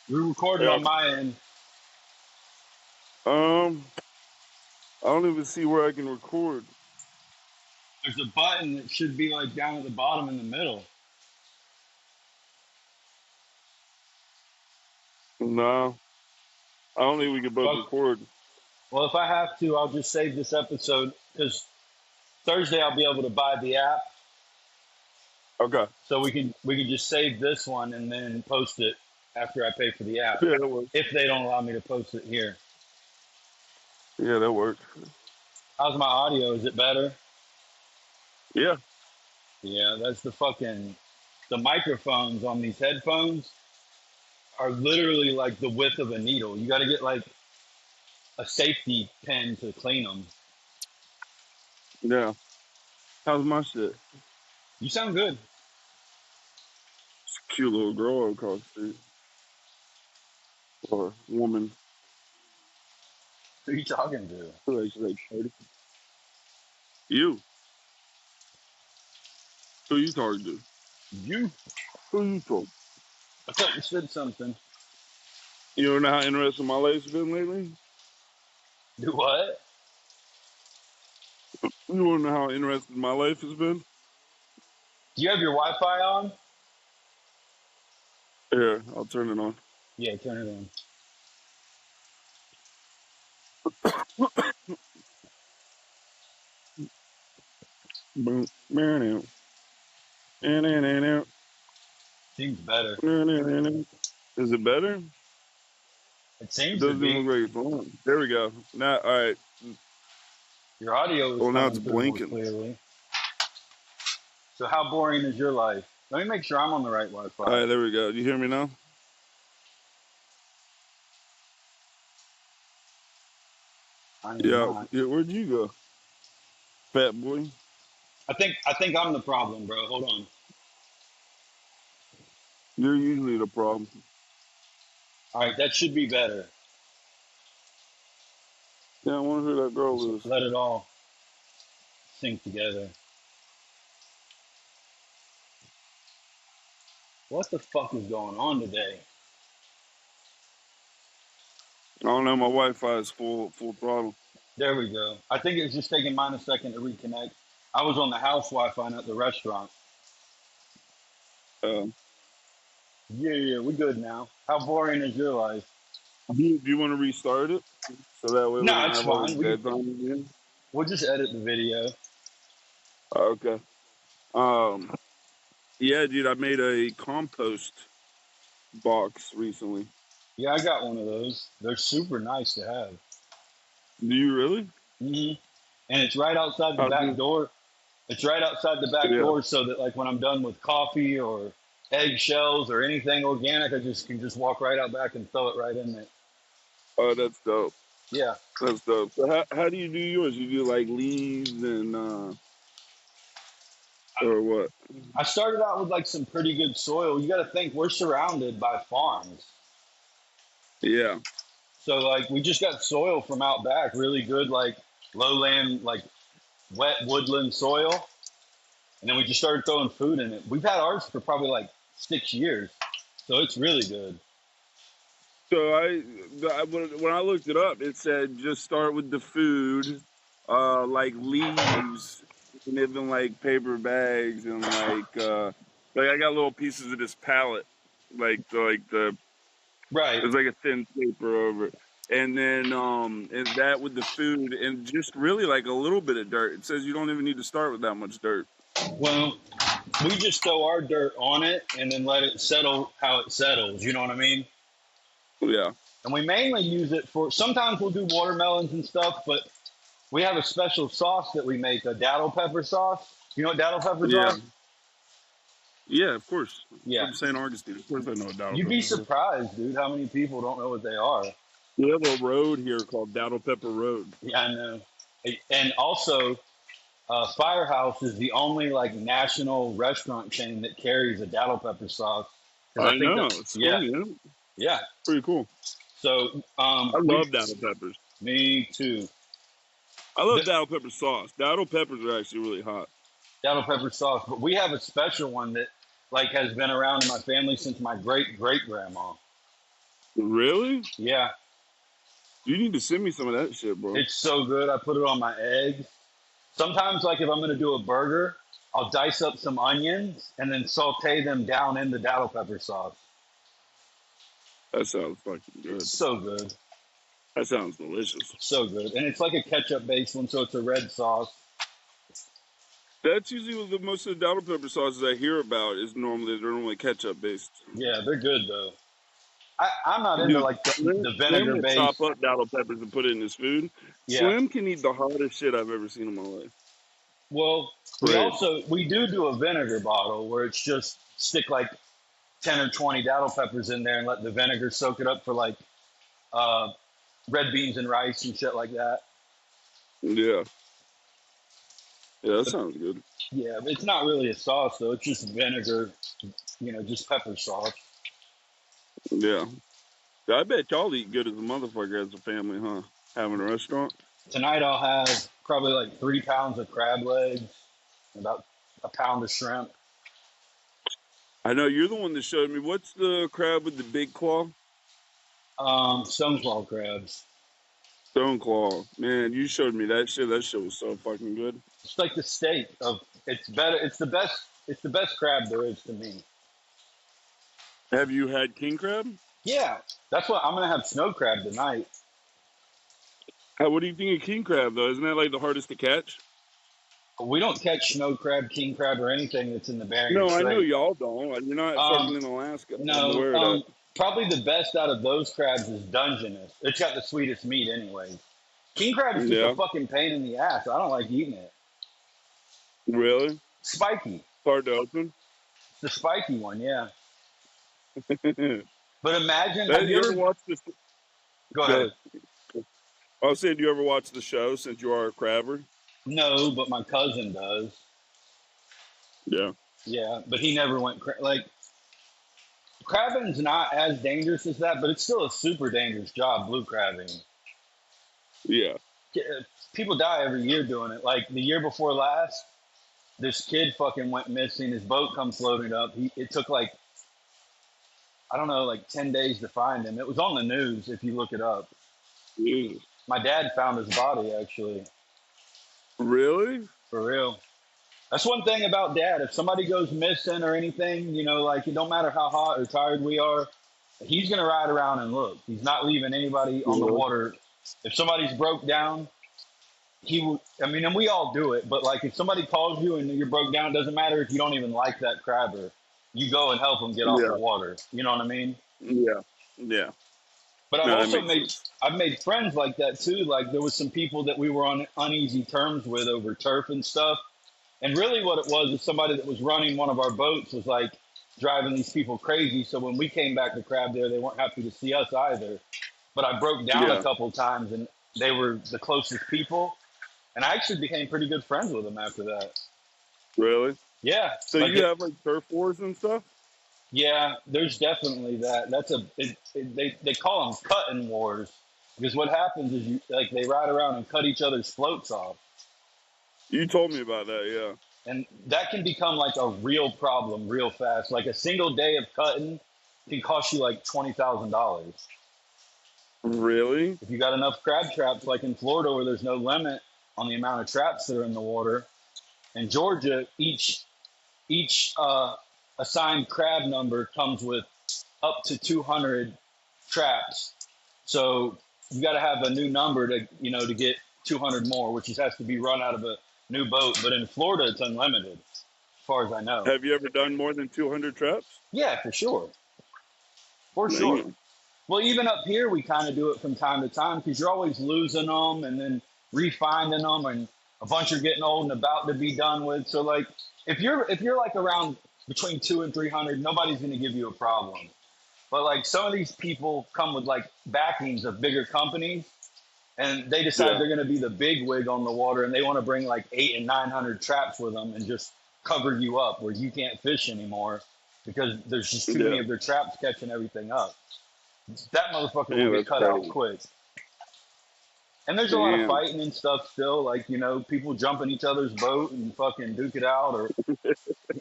We're recording Yeah. on my end. I don't even see where I can record. There's a button that should be like down at the bottom in the middle. No, I don't think we can both Fuck. record. Well, if I have to, I'll just save this episode because Thursday I'll be able to buy the app, Okay. so we can just save this one and then post it after I pay for the app. Yeah, that works. If they don't allow me to post it here. Yeah, that works. How's my audio? Is it better? Yeah. Yeah, that's the microphones on these headphones are literally like the width of a needle. You got to get like a safety pin to clean them. Yeah. How's my shit? You sound good. It's a cute little girl across the street. Or woman. Who are you talking to? She's like 30. You. Who you talking to? You? Who you talking? I thought you said something. You don't know how interesting my life's been lately? Do what? You want to know how interesting my life has been? Do you have your Wi-Fi on? Yeah, I'll turn it on. Yeah, turn it on. Boom. Man, Seems better. Is it better? It It seems to doesn't even be. look like it's on. There we go. Now, all right. Your audio is Well, now coming it's through more blinking. clearly. So how boring is your life? Let me make sure I'm on the right All Wi-Fi. right, there we go. You hear me now? I am Yeah. not. Yeah. Where'd you go, fat boy? I think I'm the problem, bro. Hold on. You're usually the problem. All right, that should be better. Yeah, I wonder who that Just girl is. let it all sink together. What the fuck is going on today? I don't know. My Wi-Fi is full throttle. There we go. I think it's just taking mine a second to reconnect. I was on the house Wi-Fi, not the restaurant. Uh, Yeah, we good now. How boring is your life? do you want to restart it so that way we No, don't it's have all fine. this dead time again? We'll just edit the video. Okay. Um. Yeah, dude. I made a compost box recently. Yeah, I got one of those. They're super nice to have. Do you really? And it's right outside the How back do? door. It's right outside the back Yeah. door, so that like when I'm done with coffee or eggshells or anything organic, I just can just walk right out back and throw it right in there. Oh, that's dope. Yeah. That's dope. So how do you do yours? You do like leaves and or what? I started out with like some pretty good soil. You got to think we're surrounded by farms. Yeah. So like we just got soil from out back, really good like lowland like wet woodland soil, and then we just started throwing food in it. We've had ours for probably like 6 years, so it's really good. So when I looked it up, it said just start with the food, like leaves, and even like paper bags and like I got little pieces of this pallet, like the Right. there's like a thin paper over it. And then and that with the food and just really like a little bit of dirt. It says you don't even need to start with that much dirt. Well, we just throw our dirt on it and then let it settle how it settles. You know what I mean? Yeah. And we mainly use it for. Sometimes we'll do watermelons and stuff, but we have a special sauce that we make, a datil pepper sauce. You know what datil peppers Yeah. are? Yeah, of course. Yeah. From St. Augustine. Of course I know what dowel You'd be peppers are. surprised, dude, how many people don't know what they are. We have a road here called Dowdle Pepper Road. Yeah, I know. And also, Firehouse is the only like national restaurant chain that carries a datil pepper sauce. Because I I think know. that, It's yeah, funny, isn't it? yeah. Pretty cool. So, I we, love Dowdle peppers. me too. I love The Dowdle pepper sauce. Dowdle peppers are actually really hot. datil pepper sauce, but we have a special one that like has been around in my family since my great great grandma. Really? Yeah, You need to send me some of that shit, bro. it's so good. I put it on my eggs. Sometimes, like if I'm gonna do a burger, I'll dice up some onions and then saute them down in the Datil pepper sauce. That sounds fucking It's good. so good, That sounds delicious. so good, and it's like a ketchup-based one, so it's a red sauce. That's usually what most of the Downer pepper sauces I hear about they're normally ketchup based. Yeah, they're good though. I'm not into Dude, like the Slim vinegar will chop based. up Downer peppers and put it in his food. Yeah. Slim can eat the hottest shit I've ever seen in my life. Well, Crazy. we do a vinegar bottle where it's just stick like 10 or 20 Datil peppers in there and let the vinegar soak it up for like uh, red beans and rice and shit like that. Yeah. Yeah, that But sounds good. yeah, it's not really a sauce though. It's just vinegar, just pepper sauce. Yeah. I bet y'all eat good as a motherfucker as a family, huh? Having a restaurant. Tonight I'll have probably like 3 pounds of crab legs, about a pound of shrimp. I know you're the one that showed me. What's the crab with the big claw? Stonewall crabs. Stone claw. Man, you showed me that shit. That shit was so fucking good. It's like the steak of. It's better. It's the best. It's the best crab there is to me. Have you had king crab? Yeah, that's what I'm gonna have snow crab tonight. What do you think of king crab though? Isn't that like the hardest to catch? We don't catch snow crab, king crab, or anything that's in the Bering No, I know Strait. y'all don't. You're not fucking Um, in Alaska. I'm no, aware of that. probably the best out of those crabs is Dungeness. It's got the sweetest meat, anyways. King crab's just a Yeah. fucking pain in the ass. I don't like eating it. Really? Spiky. Hard to open? It's the spiky one, yeah. Have But imagine, have you you ever ever? watched this? Go Go ahead. ahead. I was saying, do you ever watch the show since you are a crabber? No, but my cousin does. Yeah. Yeah, but he never went like crabbing's not as dangerous as that, but it's still a super dangerous job. Blue crabbing. Yeah. People die every year doing it. Like the year before last, this kid fucking went missing. His boat comes floating up. It took like I don't know, like 10 days to find him. It was on the news if you look it up. Jesus. My dad found his body actually, Really? for real. That's one thing about dad. If somebody goes missing or anything, like it don't matter how hot or tired we are, he's gonna ride around and look. He's not leaving anybody on the Yeah. water. If somebody's broke down, he will. I mean, and we all do it. But like, if somebody calls you and you're broke down, it doesn't matter if you don't even like that crabber. You go and help them get off the Yeah. water. You know what I mean? Yeah. Yeah. But No, that makes sense. I've made friends like that too. Like there was some people that we were on uneasy terms with over turf and stuff. And really, what it was is somebody that was running one of our boats was like driving these people crazy. So when we came back to crab there, they weren't happy to see us either. But I broke down a Yeah. couple times, and they were the closest people. And I actually became pretty good friends with them after that. Really? Yeah, So like you have like turf wars and stuff? yeah, there's definitely that. They call them cutting wars because what happens is they ride around and cut each other's floats off. You told me about that, yeah. And that can become like a real problem real fast. Like a single day of cutting can cost you like $20,000 Really? if you got enough crab traps. Like in Florida, where there's no limit on the amount of traps that are in the water. In Georgia, each assigned crab number comes with up to 200 traps. So you got to have a new number to get 200 more, which has to be run out of a new boat. But in Florida, it's unlimited, as far as I know. Have you ever done more than 200 traps? Yeah, for sure. Man. Well, even up here, we kind of do it from time to time because you're always losing them and then refinding them, and a bunch are getting old and about to be done with. So like, if you're like around between 200 and 300, nobody's going to give you a problem. But like some of these people come with like backings of bigger companies, and they decide Yeah. they're going to be the big wig on the water, and they want to bring like 800 and 900 traps with them and just cover you up where you can't fish anymore because there's just too many Yeah. of their traps catching everything up. That motherfucker Yeah, will get that's cut out crazy. quick. And there's a lot of Damn. fighting and stuff still, like people jump in each other's boat and fucking duke it out. Or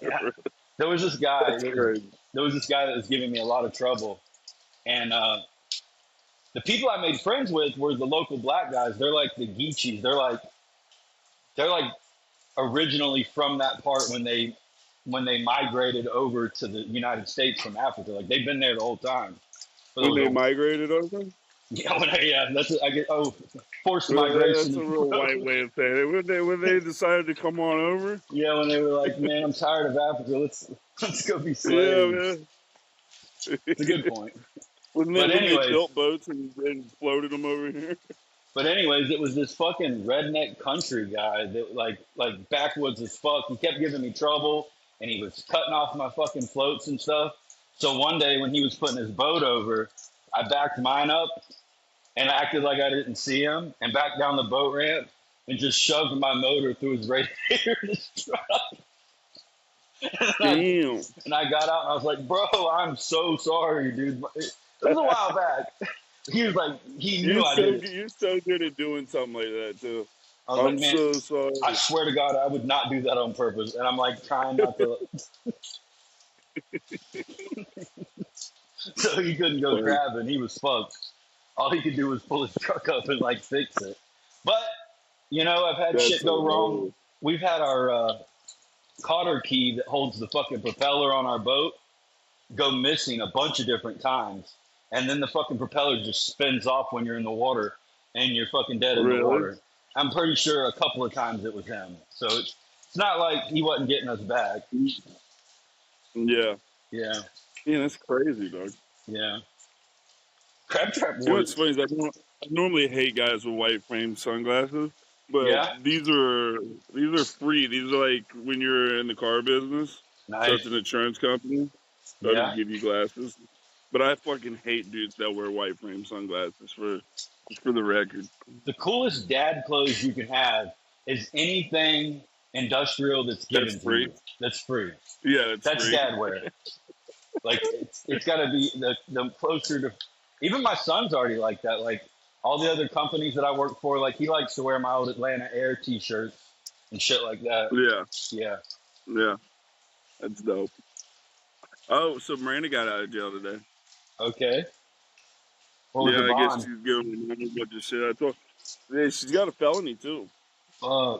yeah, there was this guy That's crazy. that was giving me a lot of trouble, and The people I made friends with were the local black guys. They're like the Geechees. They're like originally from that part when they migrated over to the United States from Africa. Like they've been there the whole time. For When those they old, migrated over? yeah, yeah, that's I get. Oh, forced That's migration. a real white way of saying it. When they decided to come on over? Yeah, when they were like, man, I'm tired of Africa. Let's go be Yeah, slaves. man. It's a good point. But When they anyways, built boats and floated them over here. it was this fucking redneck country guy that like backwoods as fuck. He kept giving me trouble, and he was cutting off my fucking floats and stuff. So one day when he was putting his boat over, I backed mine up and acted like I didn't see him, and backed down the boat ramp and just shoved my motor through his radiator in his truck. And I, Damn. and I got out and I was like, bro, I'm so sorry, dude. It was a while back. He was like, he knew I did it. You're so good at doing something like that too. I was like, I'm man, so I sorry. swear to God, I would not do that on purpose. And I'm like trying not to. So he couldn't go crabbing. He was fucked. All he could do was pull his truck up and like fix it. But, I've had That's shit go wrong. hilarious. We've had our cotter key that holds the fucking propeller on our boat go missing a bunch of different times. And then the fucking propeller just spins off when you're in the water and you're fucking dead in the Really? water. I'm pretty sure a couple of times it was him. So it's not like he wasn't getting us back. Yeah. Yeah, Yeah, that's crazy, dog. yeah. Crab Trap You know what's Wars. funny is I normally hate guys with white frame sunglasses, but Yeah, these are free. These are like when you're in the car business, so it's nice. an insurance company. They'll just Yeah. give you glasses. But I fucking hate dudes that wear white frame sunglasses for the record. The coolest dad clothes you can have is anything industrial that's That's given to free. you. That's free. Yeah, that's That's free. dad wear. Like it's got to be the closer to. Even my son's already like that. Like all the other companies that I work for, like he likes to wear my old Atlanta Air T-shirts and shit like that. Yeah, Yeah. yeah, that's dope. Oh, so Miranda got out of jail today. Okay. What was Yeah, the I guess bond? she's giving a bunch of shit. I thought yeah, she's got a felony too. Uh,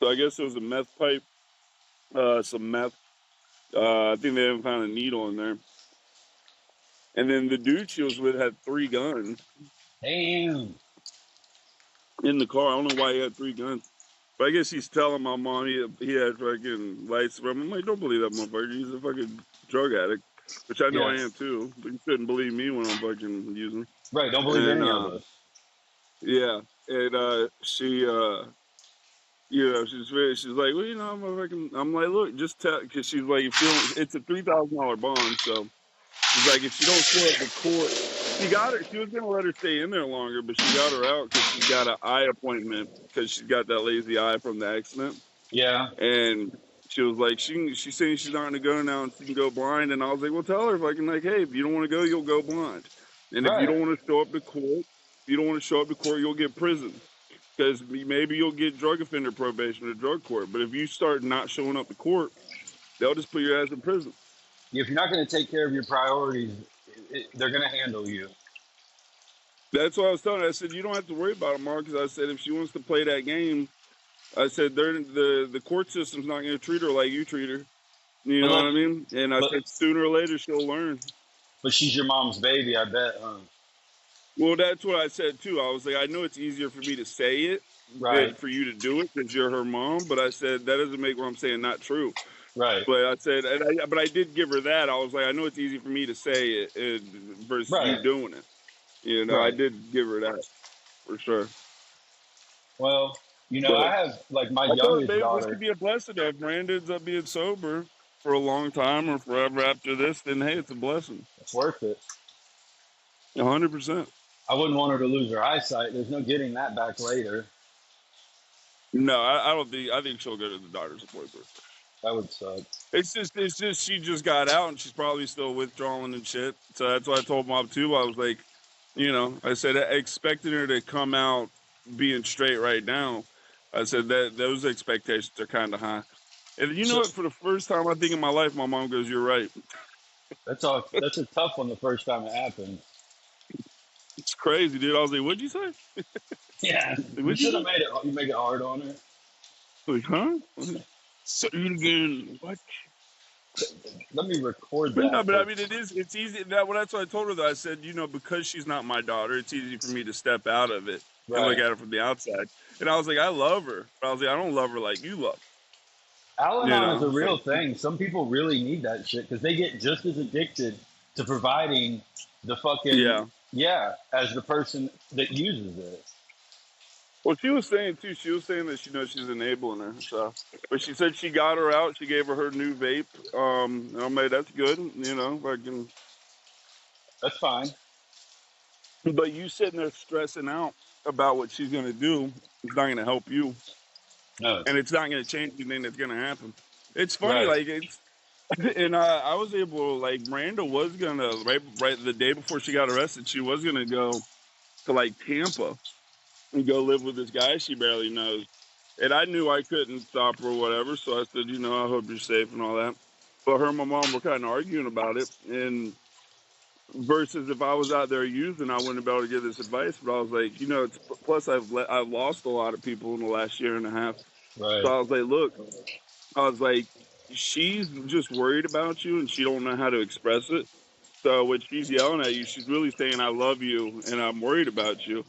So I guess it was a meth pipe, some meth. I think they haven't found a needle in there. And then the dude she was with had 3 guns damn. in the car. I don't know why he had 3 guns. But I guess he's telling my mom he had fucking lights. I'm like, don't believe that motherfucker. He's a fucking drug addict, which I know Yeah. I am too. But you shouldn't believe me when I'm fucking using. Right. Don't believe And any of us. yeah, and she she's like, well, I'm like, look, just tell, because she's like, it's a $3,000 bond, so she's like, if she don't show up to court, she was gonna let her stay in there longer, but she got her out because she got an eye appointment because she's got that lazy eye from the accident, Yeah. and she was like, she's saying she's not gonna go now and she can go blind, and I was like, well, tell her fucking like, hey, if you don't want to go, you'll go blind, and if you Right. don't want to show up to court, you'll get prison. Because maybe you'll get drug offender probation or drug court. But if you start not showing up to court, they'll just put your ass in prison. If you're not going to take care of your priorities, they're going to handle you. That's what I was telling her. I said, you don't have to worry about it, Mark. Because I said, if she wants to play that game, I said, the court system's not going to treat her like you treat her. You know what I mean? And I said, sooner or later, she'll learn. But she's your mom's baby, I bet, huh? Well, that's what I said, too. I was like, I know it's easier for me to say it than for you to do it because you're her mom. But I said, that doesn't make what I'm saying not true. Right. But I said, but I did give her that. I was like, I know it's easy for me to say it versus you doing it. You know, I did give her that for sure. Well, I have like my youngest daughter. This could be a blessing. If Miranda ends up being sober for a long time or forever after this, then hey, it's a blessing. It's worth it. 100%. I wouldn't want her to lose her eyesight. There's no getting that back later. No, I don't think. I think she'll go to the doctor's appointment. That would suck. It's just she just got out and she's probably still withdrawing and shit. So that's why I told Mom too. I was like, I said expecting her to come out being straight right now. I said that those expectations are kind of high. And what? For the first time I think in my life, my mom goes, "You're right." That's a tough one. The first time it happened. It's crazy, dude. I was like, "What'd you say? Yeah, you What'd you should have say?" made it. You make it hard on her. Like, huh? Say it again. What? Let me record But no, that but I for. mean, it's easy. That's what I told her. That I said, because she's not my daughter, it's easy for me to step out of it and look Right. at it from the outside. And I was like, I love her. But I was like, I don't love her like you love. Al-Anon is a So real thing. Some people really need that shit because they get just as addicted to providing the fucking yeah. yeah as the person that uses it. Well, she was saying too. She was saying that she knows she's enabling her. So, but she said she got her out. She gave her new vape. And I'm like, that's good. If I can. That's fine. But you sitting there stressing out about what she's gonna do, it's not gonna help you, No, and it's not gonna change anything that's gonna happen. It's funny, right. like it's. And I was able, like, Miranda was gonna right the day before she got arrested. She was gonna go to like Tampa and go live with this guy she barely knows. And I knew I couldn't stop her or whatever, so I said, I hope you're safe and all that. But her and my mom were kind of arguing about it, and versus if I was out there using, I wouldn't be able to give this advice. But I was like, it's plus I've lost a lot of people in the last year and a half. So Right. I was like, look, I was like, she's just worried about you, and she don't know how to express it. So when she's yelling at you, she's really saying, I love you and I'm worried about you.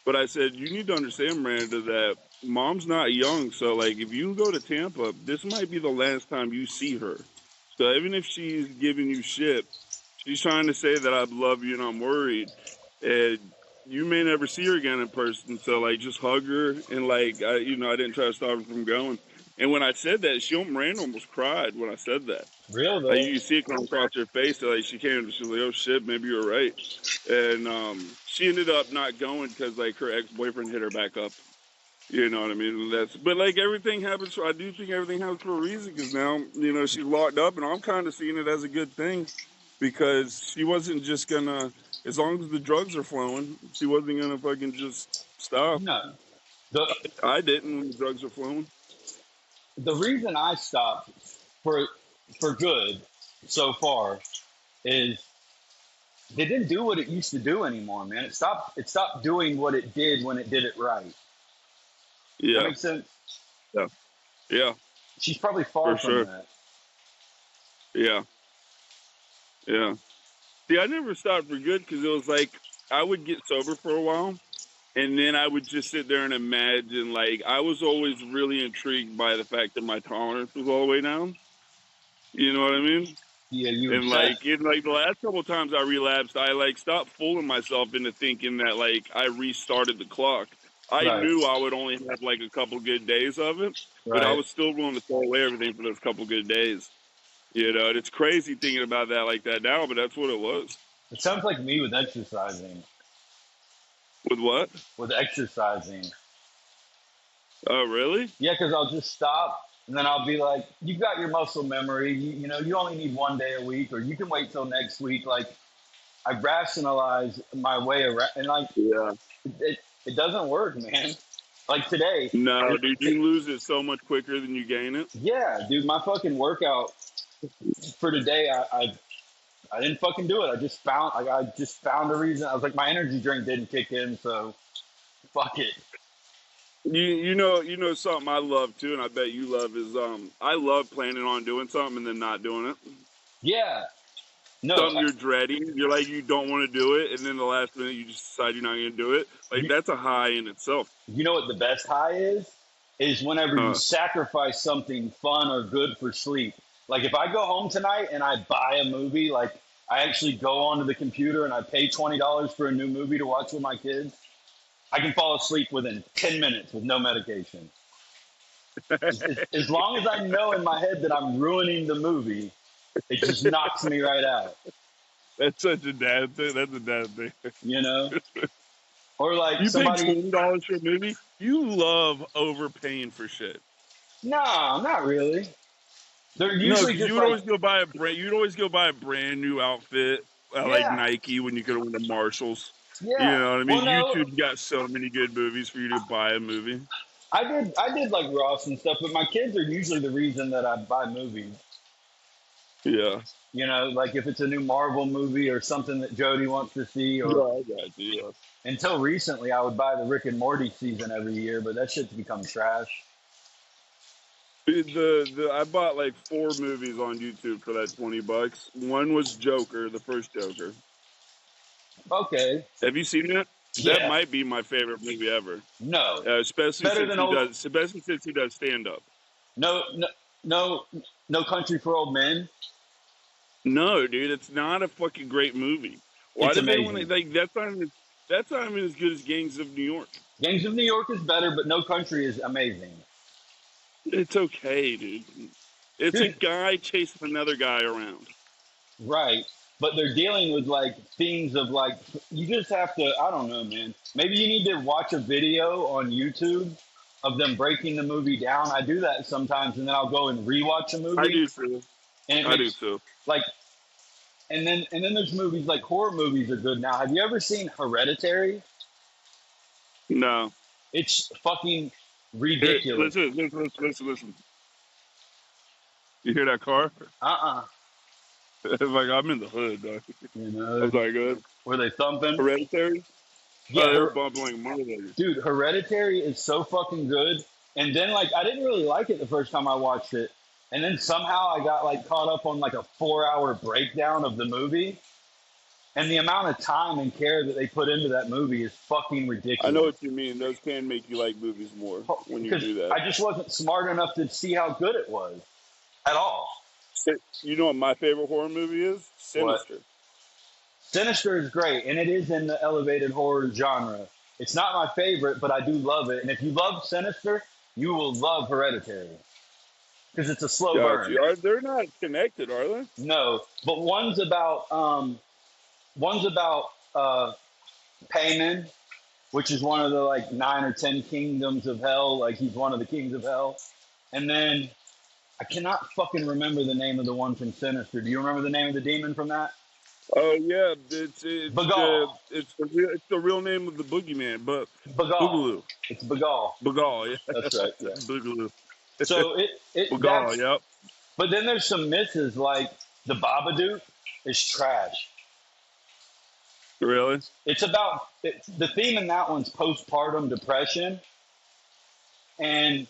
But I said, you need to understand, Miranda, that mom's not young. So, like, if you go to Tampa, this might be the last time you see her. So even if she's giving you shit, she's trying to say that I love you and I'm worried. And you may never see her again in person. So, like, just hug her. And, like, I didn't try to stop her from going. And when I said that, Miranda almost cried when I said that. Real Like though. you see it come across her face. Like she came, she was like, "Oh shit, maybe you're right." And she ended up not going because like her ex boyfriend hit her back up. You know what I mean? But like everything happens. I do think everything happens for a reason because now she's locked up, and I'm kind of seeing it as a good thing because she wasn't just gonna. As long as the drugs are flowing, she wasn't gonna fucking just stop. No. The I didn't when the drugs were flowing. the reason I stopped for for good so far is they didn't do what it used to do anymore, man. It stopped doing what it did when it did it right. That Yeah, makes sense. yeah, yeah, She's probably far for from sure. that. Yeah, yeah. See, I never stopped for good because it was like I would get sober for a while, and then I would just sit there and imagine. Like I was always really intrigued by the fact that my tolerance was all the way down. You know what I mean? Yeah, you And obsessed. like in like the last couple of times I relapsed, I like stopped fooling myself into thinking that like I restarted the clock. I Right, knew I would only have like a couple good days of it, but I right. was still willing to throw away everything for those couple good days. And it's crazy thinking about that like that now, but that's what it was. It sounds like me with exercising. With what? With exercising. Oh, really? Yeah, because I'll just stop and then I'll be like, "You've got your muscle memory. You only need 1 day a week, or you can wait till next week." Like I rationalize my way around, and like Yeah. it doesn't work, man. Like today, No, dude, you lose it so much quicker than you gain it. yeah, dude, my fucking workout for today, I didn't fucking do it. I just found a reason. I was like, my energy drink didn't kick in, so fuck it. You know something I love too, and I bet you love is I love planning on doing something and then not doing it. Yeah, no, Something you're dreading, you're like you don't want to do it, and then the last minute you just decide you're not going to do it. Like you, that's a high in itself. you know what the best high is? Is whenever you Uh, sacrifice something fun or good for sleep. Like if I go home tonight and I buy a movie, like I actually go onto the computer and I pay $20 for a new movie to watch with my kids, I can fall asleep within 10 minutes with no medication. As long as I know in my head that I'm ruining the movie, it just knocks me right out. that's such a dad thing. That's a dad thing. You know, or like You pay somebody. $20 for a movie. You love overpaying for shit. No, not really. They're No, usually because just like, you'd always go buy a brand new outfit at like yeah, Nike when you could have went to Marshalls. You yeah. know what I Well, mean? no, YouTube's got so many good movies for you to buy a movie. I did like Ross and stuff, but my kids are usually the reason that I buy movies. Yeah. You know, like if it's a new Marvel movie or something that Jody wants to see, Yeah, or I got you. Yeah. until recently, I would buy the Rick and Morty season every year, but that shit's become trash. I bought like 4 movies on YouTube for that $20. One was Joker, the first Joker. Okay, Have you seen it? That yeah, might be my favorite movie ever. no, Especially better since than old. he does stand up. No, no, no, no Country for Old Men. No, dude, it's not a fucking great movie. Why It's did they want to amazing. like that's not even as good as Gangs of New York. Gangs of New York is better, but No Country is amazing, It's okay, dude. It's a dude. guy chasing another guy around. Right, but they're dealing with like themes of like you just have to. I don't know, man. Maybe you need to watch a video on YouTube of them breaking the movie down. I do that sometimes, and then I'll go and rewatch a I movie, do too. and it I do makes too. like. And then there's movies like horror movies are good now. Have you ever seen Hereditary? No. It's fucking Here, ridiculous. listen. You hear that car? Uh-uh. Like I'm in the hood, dog. You I'm know, sorry, good. were they thumping? Hereditary? Oh, Yeah, they were bumping like motherfuckers. dude, Hereditary is so fucking good. And then like I didn't really like it the first time I watched it. And then somehow I got like caught up on like a 4 hour breakdown of the movie. And the amount of time and care that they put into that movie is fucking I know ridiculous. what you mean. Those can make you like movies more when you Because do that. I just wasn't smart enough to see how good it was at all. You know what my favorite horror movie is? What? Sinister. Sinister is great, and it is in the elevated horror genre. It's not my favorite, but I do love it. And if you love Sinister, you will love Hereditary because it's a slow Gotcha. burn. They're not connected, are they? No, but one's about Payman, which is one of the like 9 or 10 kingdoms of hell. Like he's one of the kings of hell. And then I cannot fucking remember the name of the one from Sinister. Do you remember the name of the demon from that? Oh yeah, Bagal. it's the real name of the boogeyman, but Bagal. Boogaloo. It's Bagal. Bagal, yeah. That's right. Yeah. Boogaloo. So it Bagal, that's. yep. But then there's some misses like the Babadook is trash. Really? The theme in that one's postpartum depression, and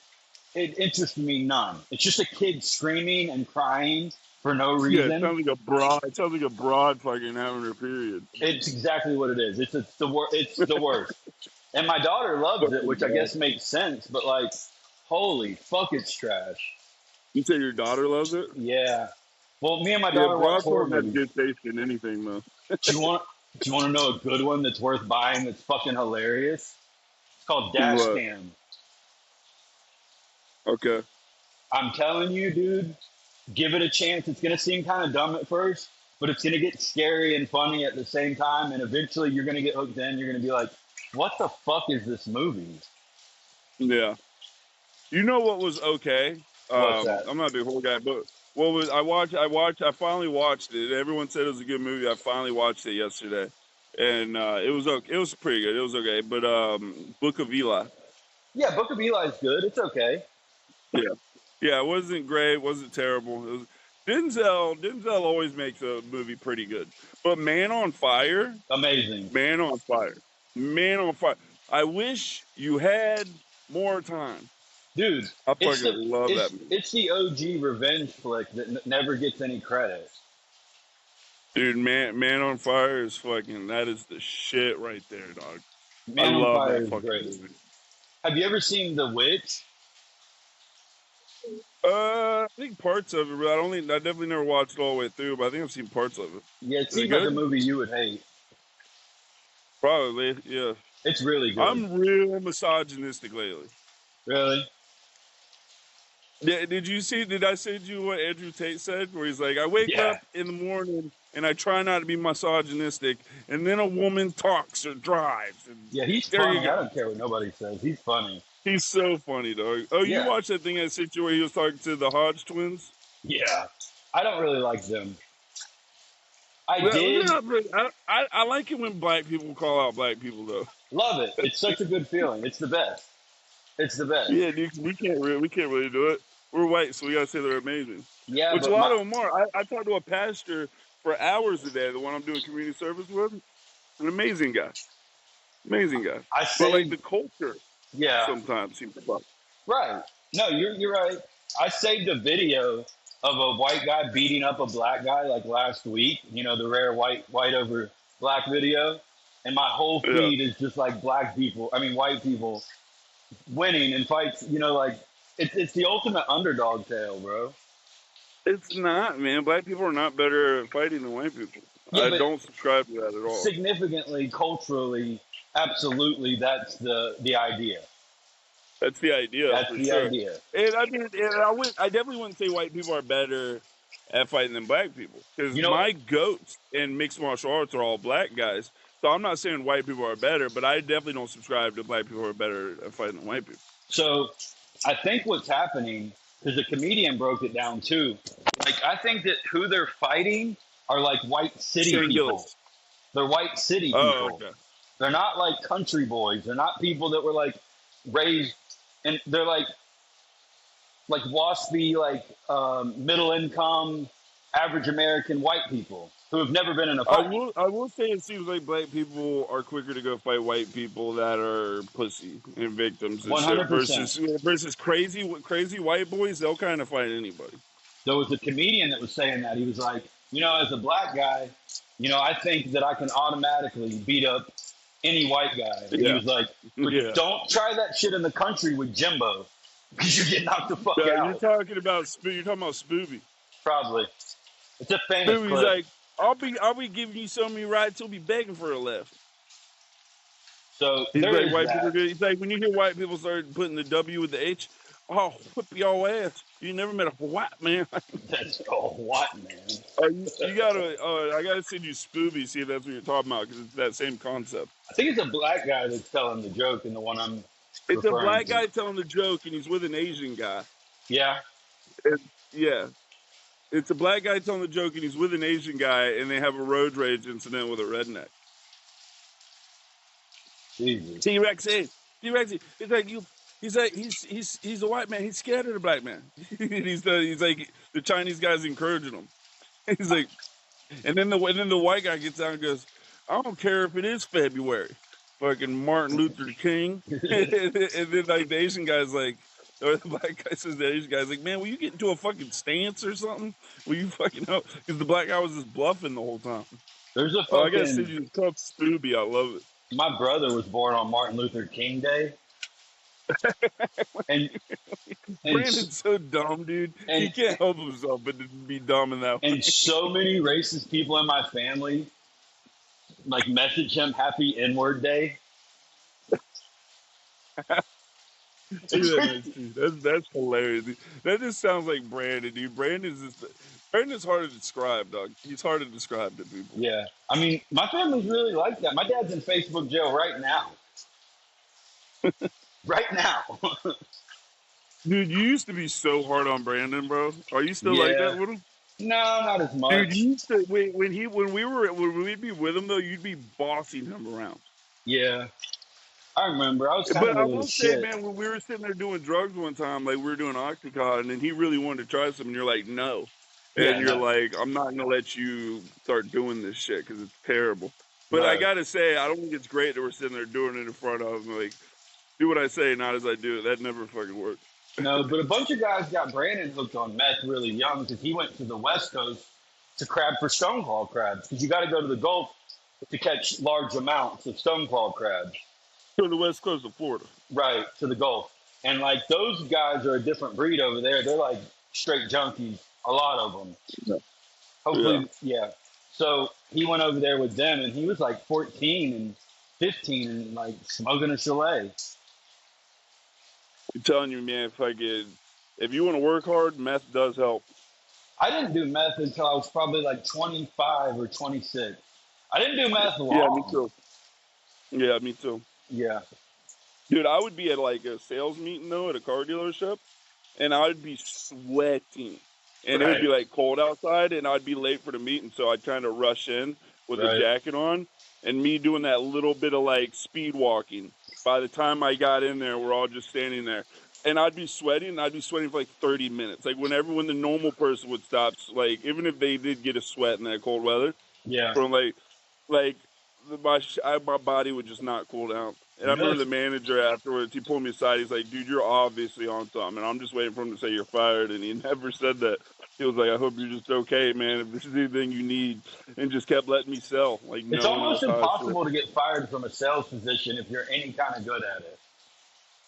it interested me none. It's just a kid screaming and crying for no Yeah, it reason. sounds like a broad. It sounds like a broad fucking having her period. It's exactly what it is. It's the worst. And my daughter loves it, Fucking which I broad. guess makes sense. But like, holy fuck, it's trash. You say your daughter loves it? Yeah. Well, me and my Yeah, daughter watch broads horror don't have movies. good taste in anything though. Do you want? Do you want to know a good one that's worth buying? That's fucking hilarious. It's called Dash What? Cam. Okay. I'm telling you, dude, give it a chance. It's gonna seem kind of dumb at first, but it's gonna get scary and funny at the same time, and eventually you're gonna get hooked in. You're gonna be like, "What the fuck is this movie?" Yeah. You know what was okay? What's that? I'm not a big horror guy, but what was I finally watched it. Everyone said it was a good movie. I finally watched it yesterday. And it was okay. It was pretty good. It was okay. But Book of Eli. Yeah, Book of Eli's good. It's okay. Yeah. Yeah, it wasn't great, wasn't terrible. It was, Denzel always makes a movie pretty good. But Man on Fire, Amazing, Man on Fire. Man on Fire. I wish you had more time. dude. I It's fucking the love that movie. it's the OG revenge flick that never gets any credit. Dude, Man on Fire is fucking, that is the shit right there, dog. I Man on love Fire that is fucking great. movie. Have you ever seen The Witch? I think parts of it, but I definitely never watched it all the way through, but I think I've seen parts of it. Yeah, it Is it seems like a good? movie you would hate. Probably, yeah. It's really good. I'm real misogynistic lately. Really? Yeah, did I send you what Andrew Tate said? Where he's like, I wake Yeah. up in the morning and I try not to be misogynistic, and then a woman talks or drives. And Yeah, he's there funny. you go. I don't care what nobody says. He's funny. He's so funny, dog. Oh, you Yeah. watched that thing I sent you where he was talking to the Hodge twins? Yeah. I don't really like them. I Well, did yeah, but I like it when black people call out black people, though. love it. It's such a good feeling. It's the best. It's the best. Yeah, dude, we can't really do it. We're white, so we gotta say they're amazing. Yeah, which a but lot of them are. I talked to a pastor for hours a day, the one I'm doing community service with. An amazing guy. I But like saved. the culture Yeah, sometimes seems to fuck. right. No, you're right. I saved a video of a white guy beating up a black guy like last week. You know, the rare white over black video, and my whole Yeah. feed is just like black people. I mean, white people winning in fights. You know, like it's the ultimate underdog tale, bro. It's not, man. Black people are not better at fighting than white people. Yeah, I but don't subscribe to that at all. significantly culturally, absolutely, that's the idea. That's the idea That's for the sure. idea. And I mean, I definitely wouldn't say white people are better at fighting than black people because You know, my goats in mixed martial arts are all black guys. So I'm not saying white people are better, but I definitely don't subscribe to black people are better at fighting than white people. so I think what's happening, because the comedian broke it down too. Like, I think that who they're fighting are like white city Shane people. Gillis. They're white city Oh, people. okay. They're not like country boys. They're not people that were like raised, and they're like waspy, like middle income, average American white people who have never been in a fight. I will say it seems like black people are quicker to go fight white people that are pussy and victims and One shit hundred percent. versus crazy white boys. They'll kind of fight anybody. There was a comedian that was saying that. He was like, you know, as a black guy, you know, I think that I can automatically beat up any white guy. And he Yeah, was like, but yeah. don't try that shit in the country with Jimbo because you get knocked the fuck You're out. talking about Spooby. Probably. It's a famous Spooby's clip. like, I'll be giving you so many rights, he'll be begging for a lift. So He's there like, is white people that. do. He's like, when you hear white people start putting the W with the H, I'll whip your ass. You never met a white man. That's what, man? You gotta, I gotta send you Spooby, see if that's what you're talking about, because it's that same concept. I think it's a black guy that's telling the joke in the one I'm It's a referring black to. guy telling the joke, and he's with an Asian guy. Yeah. Yeah. It's a black guy telling the joke, and he's with an Asian guy, and they have a road rage incident with a redneck. Jesus. T-Rexy. He's like you. He's a white man. He's scared of the black man. he's like the Chinese guy's encouraging him. He's like, and then the white guy gets out and goes, I don't care if it is February, fucking Martin Luther King. and then like the Asian guy's like, or the black guy says, the Asian guy's like, man, will you get into a fucking stance or something? Will you fucking help? Because the black guy was just bluffing the whole time. There's a Oh, I gotta send fucking. you the tough Spooby. I love it. My brother was born on Martin Luther King Day. and Brandon's so dumb, dude. He and can't help himself but to be dumb in that way. and so many racist people in my family like message him happy N-word day. That's hilarious. Dude. That just sounds like Brandon, dude. Brandon's hard to describe, dog. He's hard to describe to people. Yeah. I mean, my family's really like that. My dad's in Facebook jail right now. Right now. Dude, you used to be so hard on Brandon, bro. Are you still like that with him? No, not as much. Dude, you used to when we'd be with him though, you'd be bossing him around. Yeah. I remember. I was kind But of I a little will say, shit. man, when we were sitting there doing drugs one time, like we were doing Oxycontin, and he really wanted to try some, and you're like, no. And Yeah, you're no. like, I'm not going to let you start doing this shit because it's terrible. But I No. got to say, I don't think it's great that we're sitting there doing it in front of him. Like, do what I say, not as I do it. That never fucking works. No, but a bunch of guys got Brandon hooked on meth really young because he went to the West Coast to crab for stoneclaw crabs because you got to go to the Gulf to catch large amounts of stoneclaw crabs. To the west coast of Florida. Right, to the Gulf. And like those guys are a different breed over there. They're like straight junkies, a lot of them. Yeah. Hopefully, yeah. So he went over there with them and he was like 14 and 15 and like smoking a chalet. I'm telling you, man, if you want to work hard, meth does help. I didn't do meth until I was probably like 25 or 26. I didn't do meth long. Yeah, me too. Yeah, me too. Yeah. Dude, I would be at like a sales meeting though at a car dealership, and I would be sweating, and it would be like cold outside, and I'd be late for the meeting, so I'd kind of rush in with a jacket on, and me doing that little bit of like speed walking. By the time I got in there, we're all just standing there. and I'd be sweating for like 30 minutes. Like when the normal person would stop, like even if they did get a sweat in that cold weather, Yeah. from like my body would just not cool down. And I remember Really? the manager afterwards, he pulled me aside. He's like, "Dude, you're obviously on something." And I'm just waiting for him to say you're fired. And he never said that. He was like, "I hope you're just okay, man. If this is anything you need," and just kept letting me sell, like It's knowing almost that's how I feel. impossible to get fired from a sales position if you're any kind of good at it.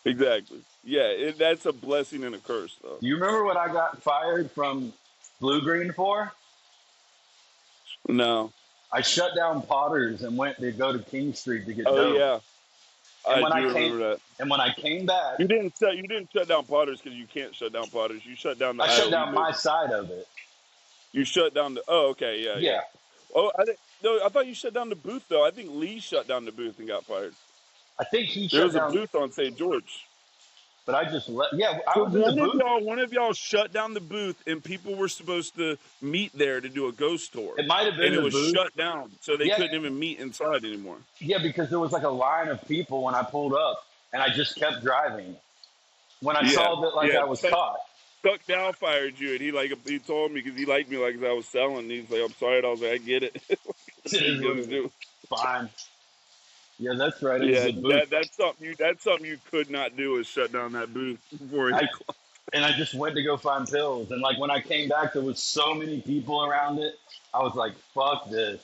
Exactly. Yeah, that's a blessing and a curse, though. Do you remember what I got fired from Blue Green for? No. I shut down Potter's and went to go to King Street to get Oh dope. yeah, And I when I do came remember that. and when I came back, You didn't shut down Potters because you can't shut down Potters. You shut down the I shut IOE down my business. side of it. You shut down the. Oh, okay, yeah, yeah. Yeah. Oh, no, I thought you shut down the booth though. I think Lee shut down the booth and got fired. I think he There shut was a down, booth on St. George. but I just let. Yeah, I So was in the booth. one of y'all shut down the booth, and people were supposed to meet there to do a ghost tour, It might have and been it the was booth. shut down, so they Yeah, couldn't even meet inside anymore. yeah, because there was like a line of people when I pulled up, and I just kept driving. When I Yeah, saw that, like yeah. I was caught. Chuck Dow fired you, and he told me because he liked me like I was selling. And he's like, "I'm sorry." I was like, "I get it." That's It what you is what gotta it is. do. Fine. Yeah, that's right. It was Yeah, the booth. that's something you could not do is shut down that booth before I any club. and I just went to go find pills. And like when I came back, there was so many people around it. I was like, "Fuck this,"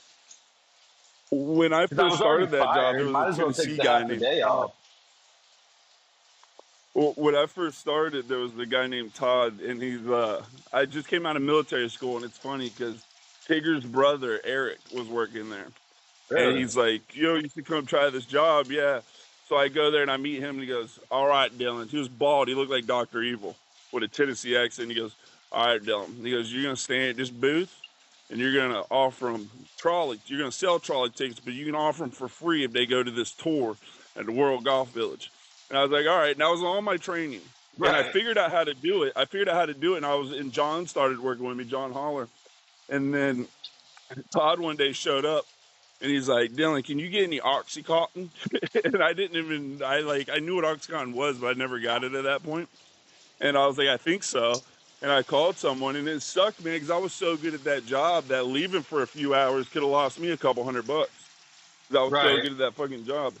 When I because I first was already started that job, there fired. was a Might as well take Tennessee the guy half a named day Todd. off. Well, when I first started, there was a guy named Todd, and I just came out of military school, and it's funny because Tigger's brother Eric was working there. And Really? he's like, "Yo, you should come try this job." Yeah. So I go there and I meet him and he goes, "All right, Dylan." He was bald. He looked like Dr. Evil with a Tennessee accent. He goes, "All right, Dylan." He goes, "You're going to stand at this booth and you're going to offer them trolley. You're going to sell trolley tickets, but you can offer them for free if they go to this tour at the World Golf Village." And I was like, "All right." And that was all my training. And I Right. figured out how to do it. And John started working with me, John Holler. And then Todd one day showed up and he's like, "Dylan, can you get any Oxycontin?" And I knew what Oxycontin was, but I never got it at that point. And I was like, "I think so." And I called someone and it sucked, man, because I was so good at that job that leaving for a few hours could have lost me a couple $100 because I was so Right. good at that fucking job.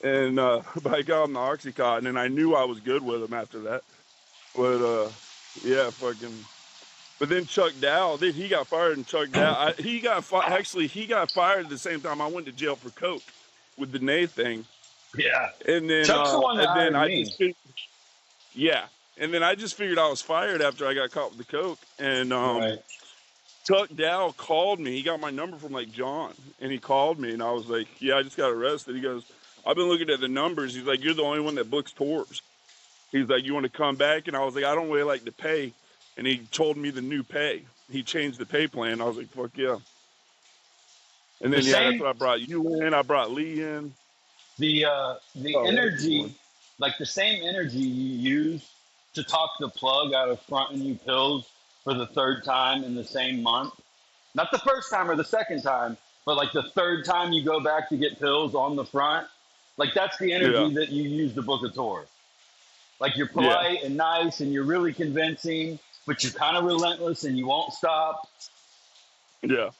And but I got him the Oxycontin and I knew I was good with him after that. But yeah, fucking. But then Chuck Dow, he got fired, and Chuck Dow, he got fired at the same time I went to jail for coke with the Nay thing, Yeah. and then Chuck's the one that hired I me. just yeah, and then I just figured I was fired after I got caught with the coke, and Right. Chuck Dow called me. He got my number from like John, and he called me, and I was like, "Yeah, I just got arrested." He goes, "I've been looking at the numbers." He's like, "You're the only one that books tours." He's like, "You want to come back?" And I was like, "I don't really like to pay." And he told me the new pay. He changed the pay plan. I was like, "Fuck yeah." And The then, yeah, that's same. what I brought you in. I brought Lee in. The Oh, that was energy, fun. like the same energy you use to talk the plug out of fronting you pills for the third time in the same month. Not the first time or the second time, but like the third time you go back to get pills on the front. Like that's the Yeah. energy that you use to book a tour. Like you're Yeah. polite and nice and you're really convincing, but you're kind of relentless and you won't stop. Yeah.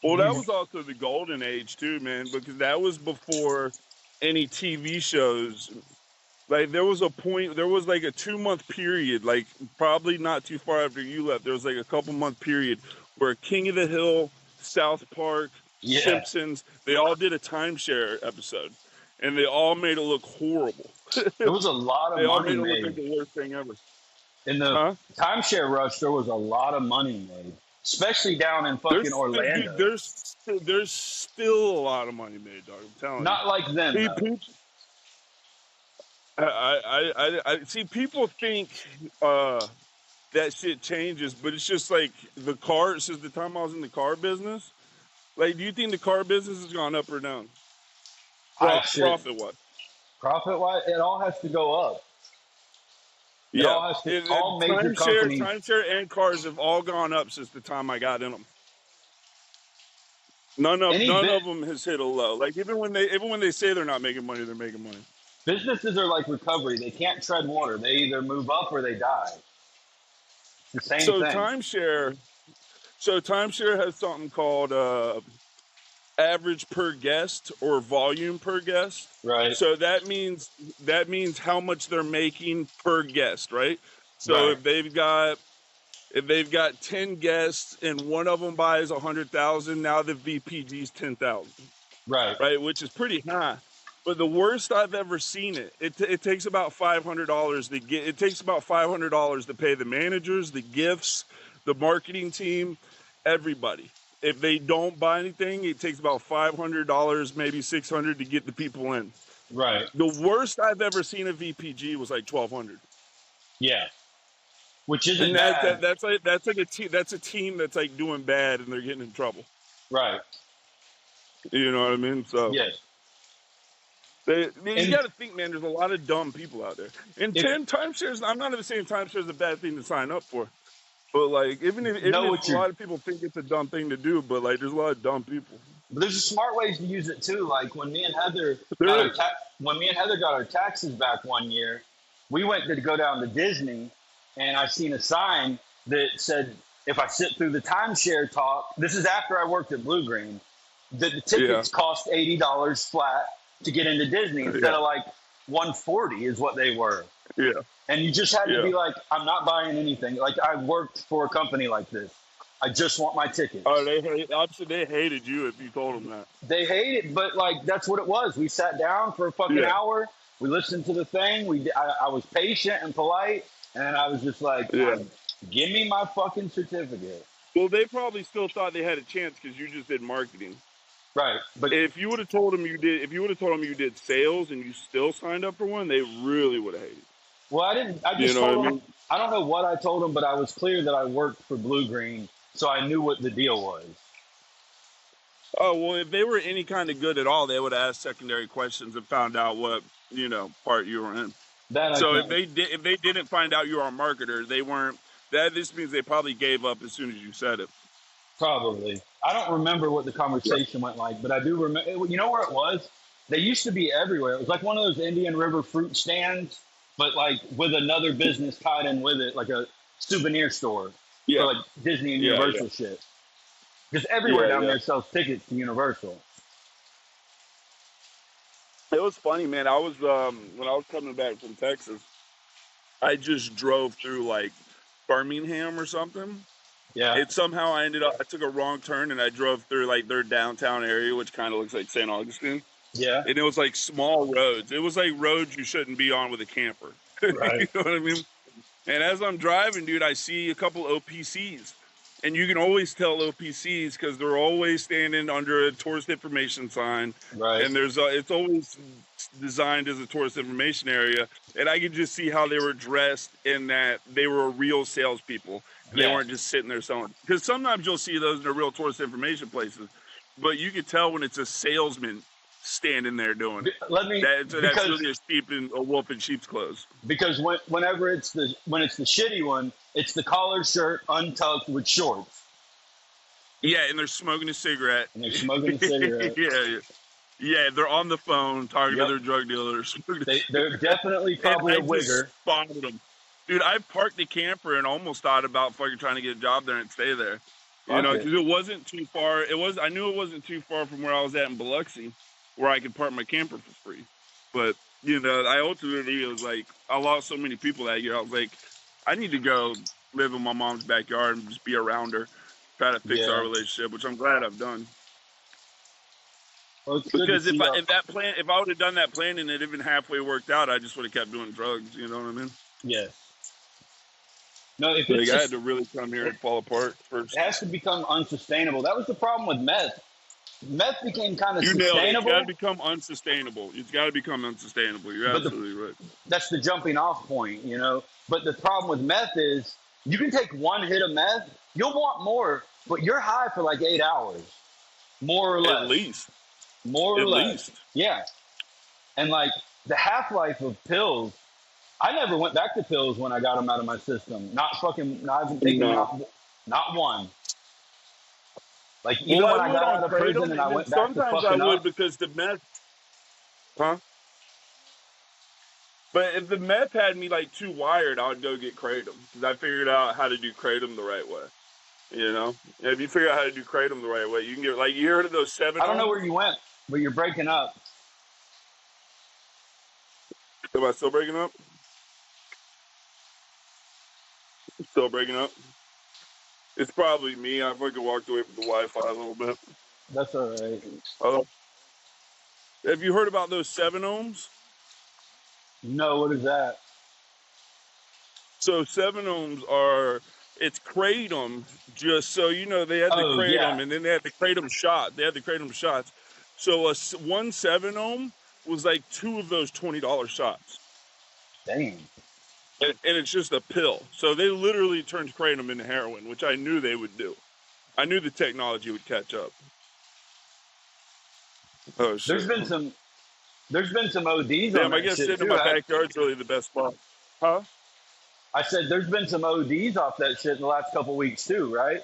Well, that You, was also the golden age, too, man, because that was before any TV shows. Like, there was like a 2-month period, like, probably not too far after you left. There was like a couple-month period where King of the Hill, South Park, yeah, Simpsons, they all did a timeshare episode, and they all made it look horrible. there was a lot of They all money made it look like made. the worst thing ever. In the Huh? timeshare rush, there was a lot of money made, especially down in fucking Dude, Orlando. there's still a lot of money made, dog. I'm telling you. Not like then, though. People, I see. People think that shit changes, but it's just like the car. Since the time I was in the car business, like, do you think the car business has gone up or down? I shit. Profit what? Profit wise, it all has to go up. It Yeah, all has to. All major timeshare, companies. and cars have all gone up since the time I got in them. None Any of bit. them has hit a low. Like even when they say they're not making money, they're making money. Businesses are like recovery. They can't tread water. They either move up or they die. It's the same So thing. timeshare has something called average per guest or volume per guest. Right. So that means how much they're making per guest, right? So Right. if they've got 10 guests and one of them buys 100,000, now the VPG's 10,000, Right. right? Which is pretty high. But the worst I've ever seen it takes about $500 to get. It takes about $500 to pay the managers, the gifts, the marketing team, everybody. If they don't buy anything, it takes about $500, maybe $600 to get the people in. Right. The worst I've ever seen a VPG was like 1,200, Yeah. Which isn't and bad. that's like a team that's like doing bad and they're getting in trouble. Right. You know what I mean? So Yes. you And got to think, man. There's a lot of dumb people out there. And if 10 timeshares. I'm not even saying timeshares is a bad thing to sign up for, but like even know if what a you're lot of people think it's a dumb thing to do, but like there's a lot of dumb people. But there's smart ways to use it too. Like when me and Heather got There our is. when me and Heather got our taxes back one year, we went to go down to Disney, and I seen a sign that said, "If I sit through the timeshare talk." This is after I worked at Blue Green. That the Yeah, tickets cost $80 flat to get into Disney instead yeah, of like 140 is what they were. yeah, And you just had to yeah. be like, "I'm not buying anything. Like I worked for a company like this. I just want my Oh, tickets." they hated you if you told them that. They hate it, but like that's what it was. We sat down for a fucking Yeah, hour. We listened to the thing. I was patient and polite, and I was just like, yeah. "Give me my fucking certificate." Well, they probably still thought they had a chance because you just did marketing. Right, but If you would have told them you did sales and you still signed up for one, they really would have hated. well, I didn't. I You just know what I told them. mean? I don't know what I told them, but I was clear that I worked for Blue Green, so I knew what the deal was. Oh, well, if they were any kind of good at all, they would have asked secondary questions and found out what, part you were in. That I So can't if they didn't find out you were a marketer, they weren't this means they probably gave up as soon as you said it. probably. I don't remember what the Yeah. conversation went like, but I do remember. You know where it was? They used to be everywhere. It was like one of those Indian River fruit stands, but like with another business tied in with it, like a souvenir store for Yeah. like Disney and Yeah, yeah. Universal shit. Because everywhere Yeah, down yeah. there sells tickets to Universal. It was funny, man. I was when I was coming back from Texas, I just drove through like Birmingham or something. Yeah, It somehow I took a wrong turn and I drove through like their downtown area, which kind of looks like St. Augustine. yeah, And it was like small roads. It was like roads you shouldn't be on with a camper. You right. know what I mean? And as I'm driving, dude, I see a couple OPCs. And you can always tell OPCs because they're always standing under a tourist information sign. Right. And it's always designed as a tourist information area. And I could just see how they were dressed in that they were real salespeople. And they Yeah. weren't just sitting there selling. Because sometimes you'll see those in the real tourist information places. But you could tell when it's a salesman standing there doing it. Let me That's because really a wolf in sheep's clothes. because whenever when it's the shitty one, it's the collared shirt untucked with shorts, Yeah, and they're smoking a cigarette. and they're smoking a cigarette. Yeah, yeah, they're on the phone talking to Yep. their drug dealers. They're definitely And probably I a just wigger. spotted them. Dude, I parked the camper and almost thought about fucking trying to get a job there and stay there. Fuck it. Because it wasn't too far. I knew it wasn't too far from where I was at in Biloxi, where I could park my camper for free. But I ultimately was like, I lost so many people that year. I was like, I need to go live in my mom's backyard and just be around her, try to fix our Yeah. relationship, which I'm glad I've done. Well, it's good to Because see y'all. if I would have done that plan and it had been halfway worked out, I just would have kept doing drugs. You know what I mean? Yes. No, if Like it's I had just to really come here and fall apart it first. has to become unsustainable. That was the problem with meth. Meth became kind of You nailed it. It's got to sustainable, become unsustainable. It's got to become unsustainable. You're but absolutely right. that's the jumping off point, you know. But the problem with meth is you can take one hit of meth, you'll want more, but you're high for like 8 hours, more or At less, least. more or At less. least. Yeah, and like the half life of pills, I never went back to pills when I got them out of my system. Not fucking. I haven't taken No. not one. Like Well, even I when I would got out on of prison kratom, and and I then went back to sometimes I fucking would up. because the meth. Huh? But if the meth had me like too wired, I would go get kratom because I figured out how to do kratom the right way. You know, if you figure out how to do kratom the right way, you can get like you heard of those I 7 don't know ohms? where you went, but you're breaking up. Am I still breaking up? Still breaking up. It's probably me. I fucking walked away from the Wi-Fi a little bit. That's all right. Have you heard about those 7 ohms? No, what is that? So 7 ohms are it's kratom. Just so you know, they had the Oh yeah, kratom, and then they had the kratom shot. They had the kratom shots. So one 7 ohm was like 2 of those $20 shots, dang. and it's just a pill. So they literally turned kratom into heroin, which I knew they would do. I knew the technology would catch up. Oh There's shit! been some ODs on Damn, I that guess shit sitting in too. my backyard's really the best spot. Huh? I said there's been some ODs off that shit in the last couple weeks too, right?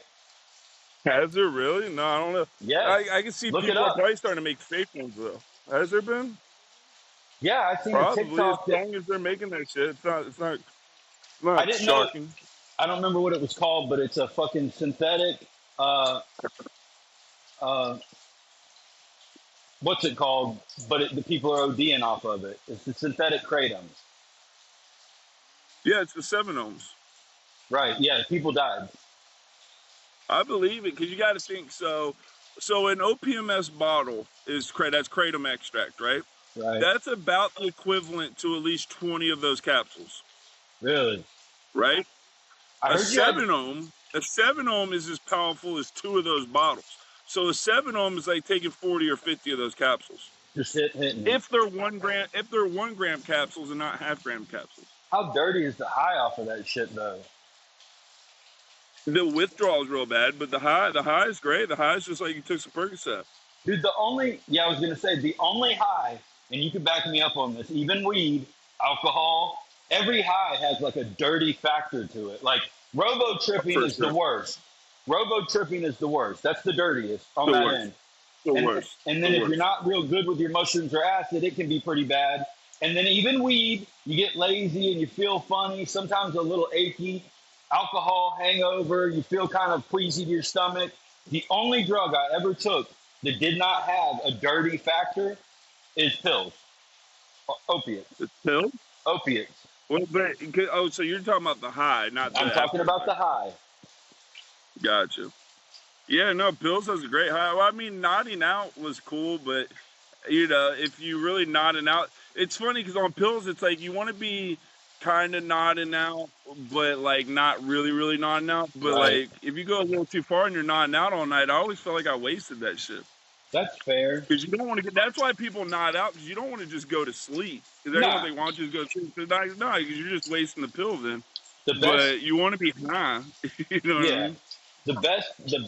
Has there really? No, I don't know. Yes. I can see Look it people are up. probably starting to make fake ones though. Has there been? Yeah, I seen a Probably, as TikTok that long as they're making that shit. It's I not didn't know. shocking. I don't remember what it was called, but it's a fucking synthetic. Uh, what's it called? But the people are ODing off of it. It's the synthetic kratom. Yeah, it's the 7 ohms. Right. Yeah. People died. I believe it because you got to think so. So an OPMS bottle is that's kratom extract, right? Right. That's about the equivalent to at least 20 of those capsules, Really. right? I A heard you had 7 ohm is as powerful as 2 of those bottles. So a 7 ohm is like taking 40 or 50 of those capsules. just hitting. If they're 1 gram capsules and not half-gram capsules. How dirty is the high off of that shit though? The withdrawal is real bad, but the high is great. The high is just like you took some Percocet. Dude, I was gonna say the only high, and you can back me up on this, even weed, alcohol, every high has like a dirty factor to it. Like robo tripping is the worst. Robo tripping is the worst. That's the dirtiest on that end. The worst. And then if you're not real good with your mushrooms or acid, it can be pretty bad. And then even weed, you get lazy and you feel funny, sometimes a little achy. Alcohol, hangover, you feel kind of queasy to your stomach. The only drug I ever took that did not have a dirty factor is pills. Opiates. It's pills? Opiates. Well, so you're talking about the high, not the I'm talking about the high. Gotcha. Yeah, no, pills has a great high. Well, I mean, nodding out was cool, but if you really nodding out, it's funny because on pills, it's like you want to be kind of nodding out, but like not really, really nodding out. But Right. like if you go a little too far and you're nodding out all night, I always felt like I wasted that shit. That's fair. Because you don't want to get. That's why people nod out because you don't want to just go to sleep. Because everyone's like, "Why don't you just go to sleep?" No, because you're just wasting the pill then. But you want to be high. You know what I mean? The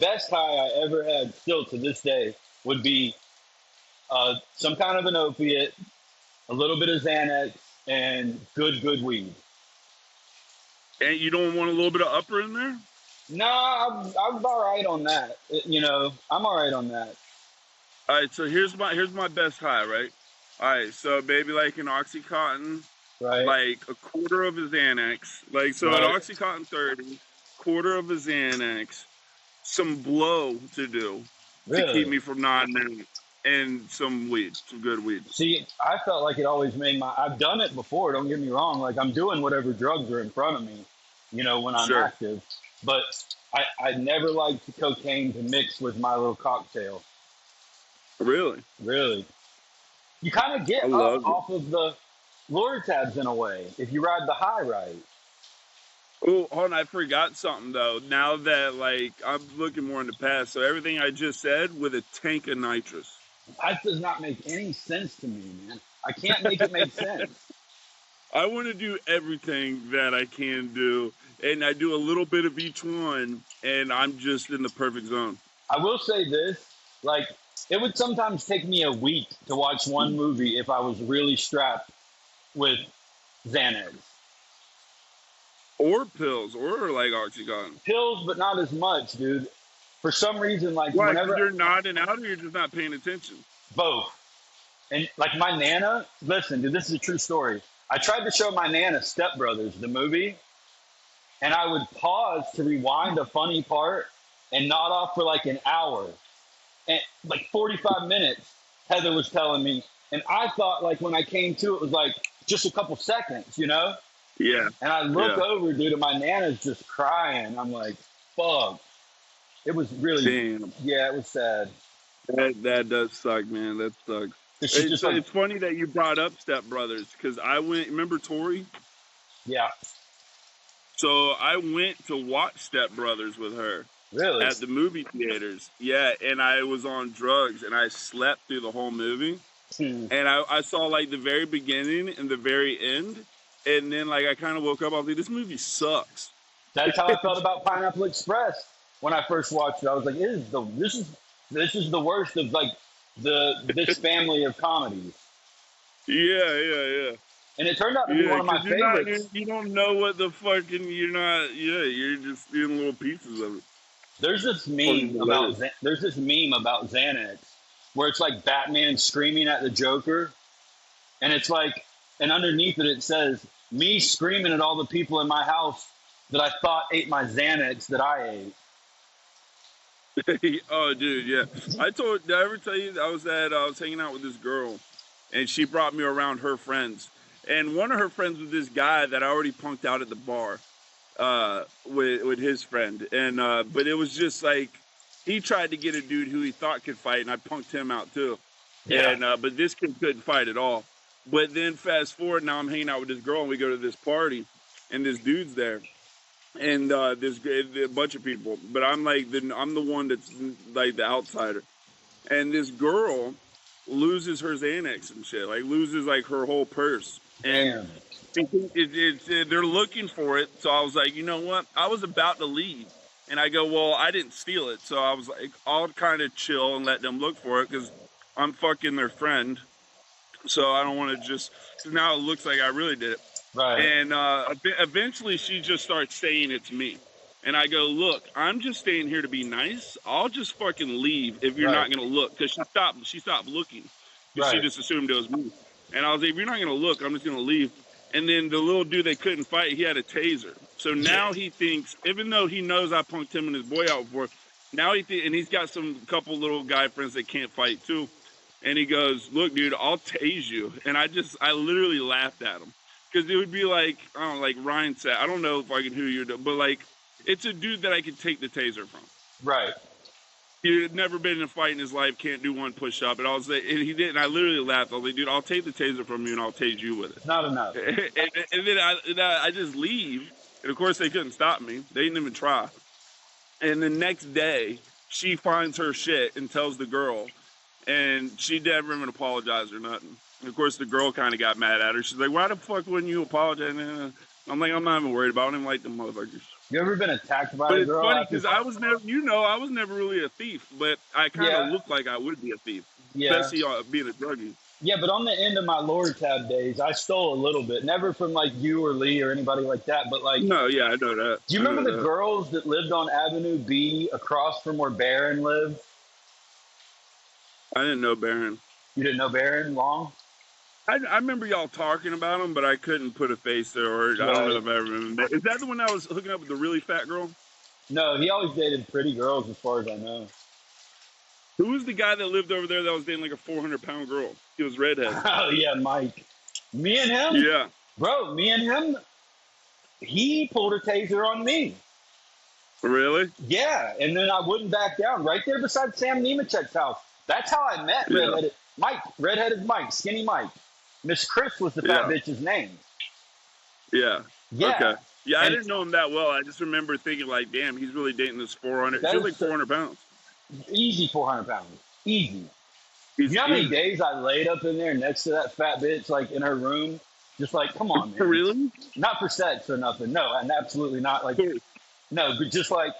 best high I ever had, still to this day, would be some kind of an opiate, a little bit of Xanax, and good weed. And you don't want a little bit of upper in there? No, I'm all right on that. I'm all right on that. All right, so here's my best high, right? All right, so maybe like an OxyContin, Right. like a quarter of a Xanax, like so Right. an OxyContin 30, quarter of a Xanax, some blow to do to keep me from nodding out, and some weed, some good weed. See, I felt like it always made I've done it before, don't get me wrong. Like I'm doing whatever drugs are in front of me, when I'm active. But I never liked cocaine to mix with my little cocktail. Really? Really. You kind of get up off of the Lortabs in a way, if you ride the high right. Oh, hold on, I forgot something though. Now that like I'm looking more in the past, so everything I just said with a tank of nitrous. That does not make any sense to me, man. I can't make it make sense. I want to do everything that I can do, and I do a little bit of each one, and I'm just in the perfect zone. I will say this, like, it would sometimes take me a week to watch one movie if I was really strapped with Xanax. Or pills, or like OxyContin. Pills, but not as much, dude. For some reason, like, Why, whenever you're nodding out, or you're just not paying attention? both. And like my Nana, listen, dude, this is a true story. I tried to show my Nana Step Brothers, the movie, and I would pause to rewind a funny part and nod off for like an hour. And like 45 minutes, Heather was telling me. And I thought like when I came to it was like just a couple seconds, you know? Yeah. And I look Yeah. over, dude, and my Nana's just crying. I'm like, fuck. It was really, Damn. yeah, it was sad. That does suck, man. That sucks. She's just like, It's funny that you brought up Step Brothers because I went. Remember Tori? yeah, So I went to watch Step Brothers with her really? at the movie theaters. Yeah, and I was on drugs and I slept through the whole movie. And I saw like the very beginning and the very end, and then like I kind of woke up. I was like, this movie sucks. That's how I felt about Pineapple Express when I first watched it. I was like, this is the worst of like this family of comedies. Yeah. And it turned out to be one of my 'cause you're not- favorites. you don't know what the fucking you're not. Yeah, you're just seeing little pieces of it. There's this meme about Xanax where it's like Batman screaming at the Joker, and it's like, and underneath it says me screaming at all the people in my house that I thought ate my Xanax that I ate. Oh, dude, yeah. Did I ever tell you I was hanging out with this girl, and she brought me around her friends, and one of her friends was this guy that I already punked out at the bar, with his friend, and but it was just like he tried to get a dude who he thought could fight, and I punked him out too, Yeah. and but this kid couldn't fight at all. But then fast forward, now I'm hanging out with this girl, and we go to this party, and this dude's there. And there's a bunch of people, but I'm the one that's like the outsider. And this girl loses her Xanax and shit, like loses like her whole purse. And they're looking for it. So I was like, you know what? I was about to leave, and I go, well, I didn't steal it. So I was like, I'll kind of chill and let them look for it because I'm fucking their friend. So I don't want to just. So now it looks like I really did it. Right. And eventually she just starts saying it's me. And I go, look, I'm just staying here to be nice. I'll just fucking leave if you're not going to look. Because she stopped looking. Because she just assumed it was me. And I was like, if you're not going to look, I'm just going to leave. And then the little dude they couldn't fight, he had a taser. So now he thinks, even though he knows I punked him and his boy out before, now and he's got some couple little guy friends that can't fight too. And he goes, look, dude, I'll tase you. And I literally laughed at him. Because it would be like, I don't know, like Ryan said, I don't know if I can who you're, but like, it's a dude that I could take the taser from. Right. He had never been in a fight in his life, can't do one push up. And I was like, and he did, and I literally laughed. I was like, dude, I'll take the taser from you and I'll tase you with it. It's not enough. And then I just leave. And of course, they couldn't stop me. They didn't even try. And the next day, she finds her shit and tells the girl. And she never even apologized or nothing. And of course, the girl kind of got mad at her. She's like, why the fuck wouldn't you apologize? I'm like, I'm not even worried about it. I don't even like them motherfuckers. You ever been attacked by But a it's girl? funny because I was never really a thief, but I kind of looked like I would be a thief, especially being a druggie. Yeah, but on the end of my Lord Tab days, I stole a little bit. Never from like you or Lee or anybody like that, but like. No, yeah, I know that. Do you remember the girls that lived on Avenue B across from where Barron lived? I didn't know Barron. You didn't know Barron Long? I remember y'all talking about him, but I couldn't put a face there. Or I don't know if I ever remember. Is that the one that was hooking up with the really fat girl? No, he always dated pretty girls, as far as I know. Who was the guy that lived over there that was dating like a 400-pound girl? He was redhead. Oh yeah, Mike. Me and him. Yeah, bro. Me and him. He pulled a taser on me. Really? Yeah, and then I wouldn't back down. Right there beside Sam Nemechek's house. That's how I met redheaded Mike. Redheaded Mike, skinny Mike. Miss Chris was the fat bitch's name. Yeah. Yeah. Okay. Yeah, I didn't know him that well. I just remember thinking, like, damn, he's really dating this 400. She's like 400 pounds. Easy 400 pounds. Easy. You know how many days I laid up in there next to that fat bitch, like in her room? Just like, come on, man. Really? Not for sex or nothing. No, and absolutely not. Like, no, but just like,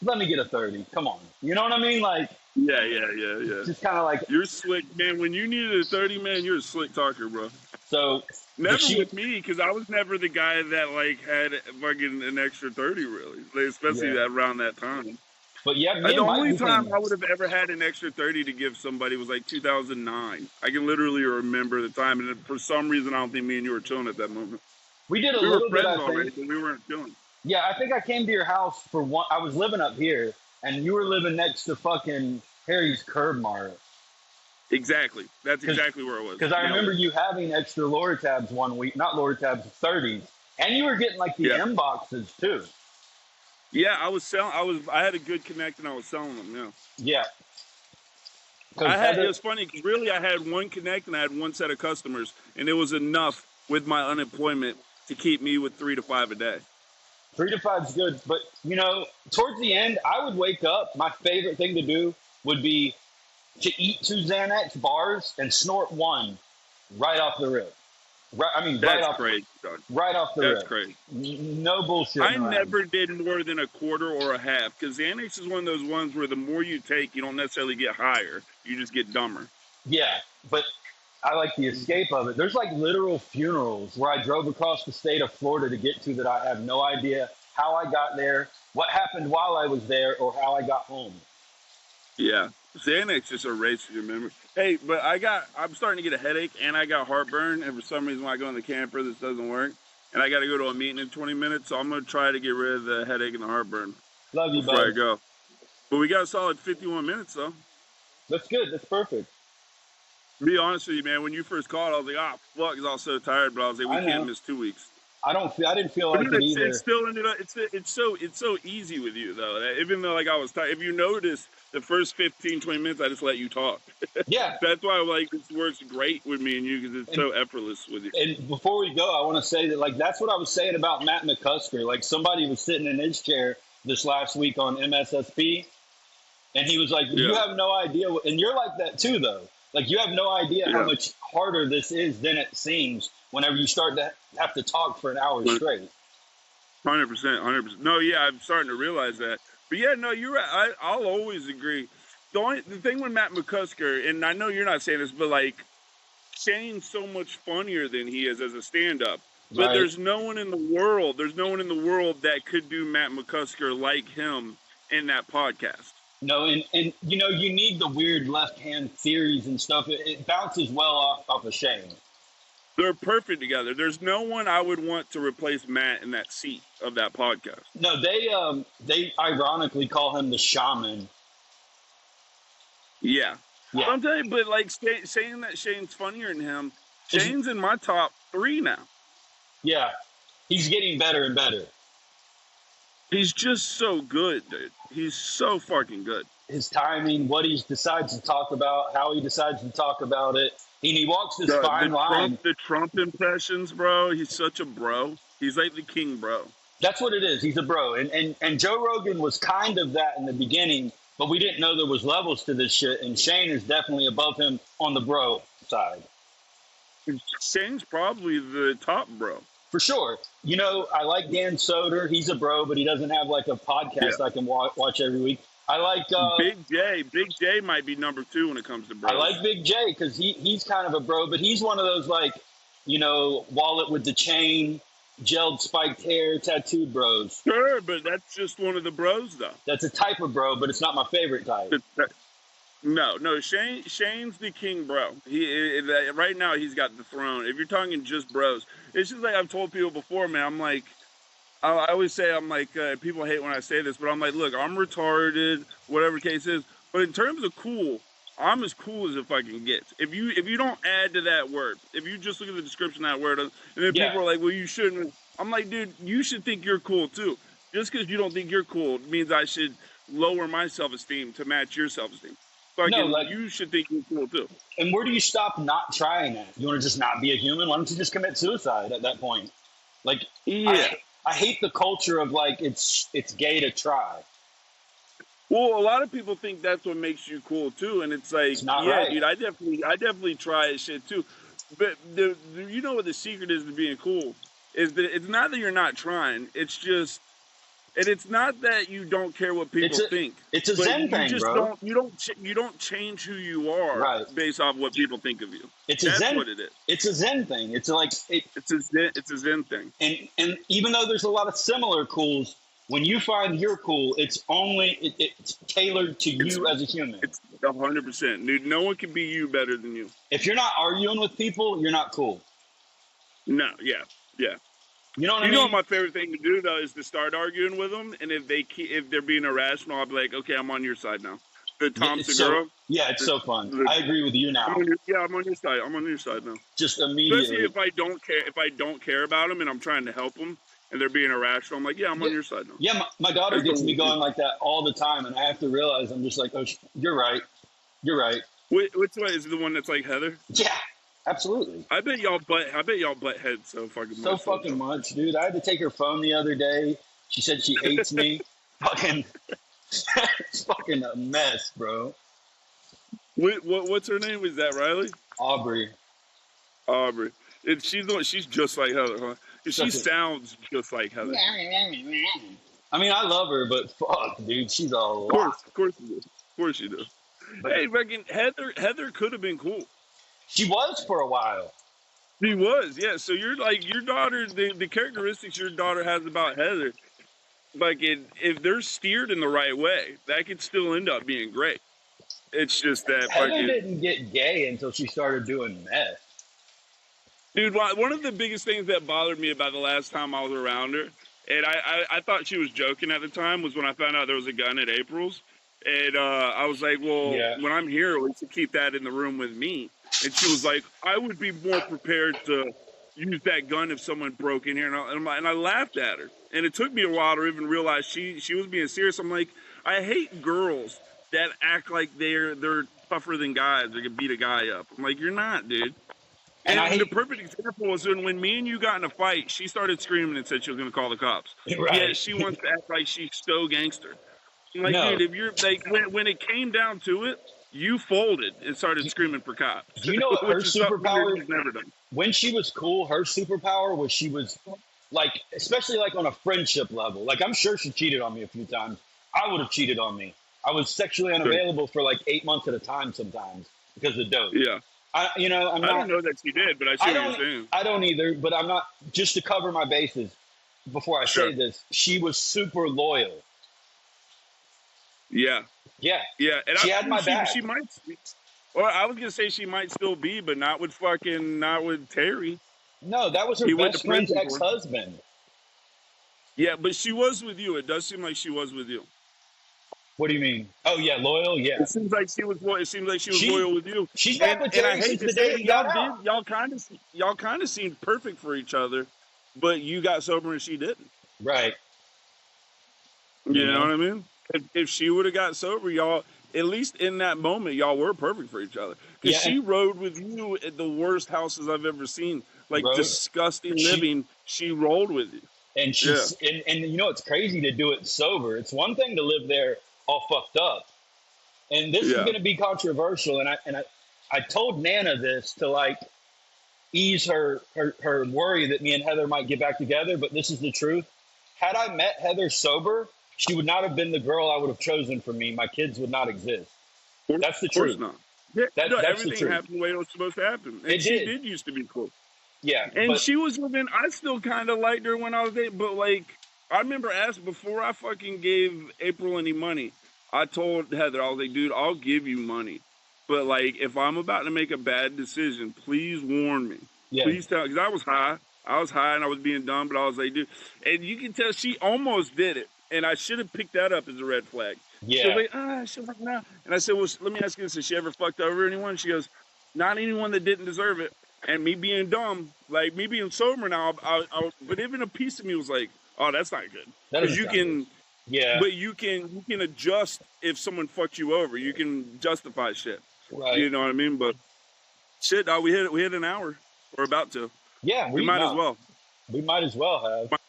let me get a 30. Come on. You know what I mean? Like, yeah. Just kind of like. You're slick, man. When you needed a 30, man, you're a slick talker, bro. So. Never with me, because I was never the guy that, like, had fucking an extra 30, really. Like, especially around that time. But yeah, me The and Mike only time became. I would have ever had an extra 30 to give somebody was like 2009. I can literally remember the time, and for some reason, I don't think me and you were chilling at that moment. We did a We were little bit, friends I already, think. but we weren't chilling. Yeah, I think I came to your house for one. I was living up here, and you were living next to fucking Harry's Curb Mart. Exactly. That's Because exactly where it was. I Nailed remember it. you having extra Lord tabs one week, not Lord tabs, 30s, and you were getting like the Yeah. M boxes too. Yeah, I was selling. I had a good connect, and I was selling them. Yeah. Yeah, because Heather, It was funny because really I had one connect and I had one set of customers, and it was enough with my unemployment to keep me with 3 to 5 a day. 3 to 5 is good, but you know, towards the end, I would wake up. My favorite thing to do would be to eat 2 Xanax bars and snort one right off the rip. Right, I mean, That's crazy, Doug. right off the That's rip. crazy. No bullshit I around. never did more than a quarter or a half because Xanax is one of those ones where the more you take, you don't necessarily get higher. You just get dumber. Yeah, but I like the escape of it. There's like literal funerals where I drove across the state of Florida to get to that I have no idea how I got there, what happened while I was there, or how I got home. Yeah. Xanax just erases your memory. Hey, but I'm starting to get a headache and I got heartburn. And for some reason, when I go in the camper, this doesn't work. And I got to go to a meeting in 20 minutes. So I'm going to try to get rid of the headache and the heartburn Love you, before I bud. go. But we got a solid 51 minutes, though. That's good. That's perfect. To be honest with you, man, when you first called, I was like, fuck, because I was so tired. But I was like, we can't miss 2 weeks. I didn't feel But like it either. it still ended up. It's so easy with you though. Even though like I was tired, if you notice the first 15, 20 minutes, I just let you talk. Yeah. That's why like this works great with me and you because it's so effortless with you. And before we go, I want to say that like that's what I was saying about Matt McCusker. Like somebody was sitting in his chair this last week on MSSP, and he was like, "You have no idea," and you're like that too, though. Like you have no idea how much harder this is than it seems whenever you start to have to talk for an hour straight. 100%, 100%. No, yeah, I'm starting to realize that. But yeah, no, you're right. I'll always agree. The thing with Matt McCusker, and I know you're not saying this, but like Shane's so much funnier than he is as a stand-up. But Right. there's no one in the world that could do Matt McCusker like him in that podcast. No, and you know, you need the weird left hand theories and stuff. It bounces well off of Shane. They're perfect together. There's no one I would want to replace Matt in that seat of that podcast. No, they ironically call him the shaman. Yeah. I'm telling you, but like saying that Shane's funnier than him, Shane's in my top 3 now. Yeah, he's getting better and better. He's just so good, dude. He's so fucking good. His timing, what he decides to talk about, how he decides to talk about it. And he walks this fine line. The Trump impressions, bro. He's such a bro. He's like the king, bro. That's what it is. He's a bro. And Joe Rogan was kind of that in the beginning, but we didn't know there was levels to this shit. And Shane is definitely above him on the bro side. Shane's probably the top bro. For sure. You know, I like Dan Soder. He's a bro, but he doesn't have like a podcast I can watch every week. I like Big J. Big J might be number 2 when it comes to bros. I like Big J because he's kind of a bro, but he's one of those like, you know, wallet with the chain, gelled spiked hair, tattooed bros. Sure, but that's just one of the bros, though. That's a type of bro, but it's not my favorite type. No. Shane's the king, bro. Right now he's got the throne. If you're talking just bros, it's just like I've told people before, man. I'm like, I always say, I'm like, people hate when I say this, but I'm like, look, I'm retarded, whatever the case is. But in terms of cool, I'm as cool as it fucking gets. If you don't add to that word, if you just look at the description of that word, and then people are like, well, you shouldn't. I'm like, dude, you should think you're cool too. Just because you don't think you're cool means I should lower my self-esteem to match your self-esteem. You should think you're cool too. And where do you stop not trying that? You want to just not be a human? Why don't you just commit suicide at that point? Like, I hate the culture of like it's gay to try. Well, a lot of people think that's what makes you cool too, and it's like, right. Dude, I definitely try shit too. But you know what the secret is to being cool is that it's not that you're not trying. It's just. And it's not that you don't care what people think. It's a Zen thing, bro. You don't change who you are based off what people think of you. That's what it is. It's a Zen thing. It's like it's a Zen thing. And even though there's a lot of similar cools, When you find you're cool, it's it's tailored to It's you as a human. it's 100%, dude. No one can be you better than you. If you're not arguing with people, you're not cool. No, yeah, yeah. You know what I You know what mean? my favorite thing to do though is to start arguing with them, and if they're being irrational, I'll be like, okay, I'm on your side now. The Yeah, Tom it's so Segura, yeah, it's the, so fun. the, I agree with you now. I'm on your side. I'm on your side now. Just Especially immediately. if I don't care about them and I'm trying to help them and they're being irrational, I'm like, yeah, I'm Yeah, on your side now. yeah. My daughter That's gets me the going like that all the time, and I have to realize I'm just like, oh, you're right. You're right. which one is the one that's like Heather? Yeah, absolutely. I bet y'all butt heads so fucking So much fucking sometimes. much, dude. I had to take her phone the other day. She said she hates me. Fucking, it's fucking a mess, bro. What's her name? Is that Riley? Aubrey. Aubrey. She's just like Heather, huh? 'Cause she Such a, sounds just like Heather. I mean, I love her, but fuck, dude, she's a lot. Of course you do. Of course you do. But Hey, fucking Heather could have been cool. she was for a while. She was, yeah. So you're like your daughter, the characteristics your daughter has about Heather, like if they're steered in the right way, that could still end up being great. It's just that Heather fucking didn't get gay until she started doing meth. dude. One of the biggest things that bothered me about the last time I was around her, and I thought she was joking at the time, was when I found out there was a gun at April's, and I was like, well, Yeah. when I'm here, we should keep that in the room with me. And she was like, I would be more prepared to use that gun if someone broke in here, and I laughed at her. And it took me a while to even realize she was being serious. I'm like, I hate girls that act like they're tougher than guys. They can beat a guy up. I'm like, you're not, dude. And I And the hate, perfect example was when me and you got in a fight, she started screaming and said she was going to call the cops. right? Yet she wants to act like she's so gangster. I'm like, No. dude, if you're like, when it came down to it, you folded and started screaming for cops, Do you know what her which is something superpower? you've never done. When she was cool, her superpower was she was like, especially like on a friendship level. Like I'm sure she cheated on me a few times. I would have cheated on me. I was sexually Sure. unavailable for like 8 months at a time sometimes because of dope. Yeah. I'm I not. don't know that she did, but I see I what don't. you're saying. I don't either. But I'm not. Just to cover my bases before I Sure. say this, she was super loyal. Yeah. Yeah, Yeah. And she I had my back. she might, or I was going to say she might still be, but not with Terry. No, that was her He went to best friend's prison for it. ex-husband. Yeah, but she was with you. It does seem like she was with you. What do you mean? Oh yeah, loyal. Yeah, It seems like she was. It seems like she was she loyal with you. she's back with And I Terry hate since to the say day it, he got out. y'all kind of seemed perfect for each other, but you got sober and she didn't. Right. You know what I mean? If she would have got sober, y'all, at least in that moment, y'all were perfect for each other. Because Yeah, she rode with you at the worst houses I've ever seen, like Rode. disgusting She- living. She rolled with you. And she's and you know it's crazy to do it sober. It's one thing to live there all fucked up. And this is Yeah. going to be controversial. I told Nana this to like ease her worry that me and Heather might get back together. But this is the truth. Had I met Heather sober, she would not have been the girl I would have chosen for me. My kids would not exist. That's the Of course truth. not. Yeah, That's the everything truth. happened the way it was supposed to happen. And It she did. did used to be cool. Yeah, And but she was living. I still kind of liked her when I was there, but like I remember asking before I fucking gave April any money. I told Heather, I was like, dude, I'll give you money, but like if I'm about to make a bad decision, please warn me. yeah, Please tell, because I was high. I was high and I was being dumb, but I was like, dude, and you can tell she almost did it, and I should have picked that up as a red flag. She yeah. was like, she was like, no. And I said, well, let me ask you this: has she ever fucked over anyone? She goes, not anyone that didn't deserve it. And me being dumb, like me being sober now, but even a piece of me was like, "Oh, that's not good." That Because doesn't you sound can, Yeah, but you can adjust if someone fucked you over. You can justify shit. right. You know what I mean? But shit, dog, we hit an hour. We're about to. Yeah, We might as well. We might as well have.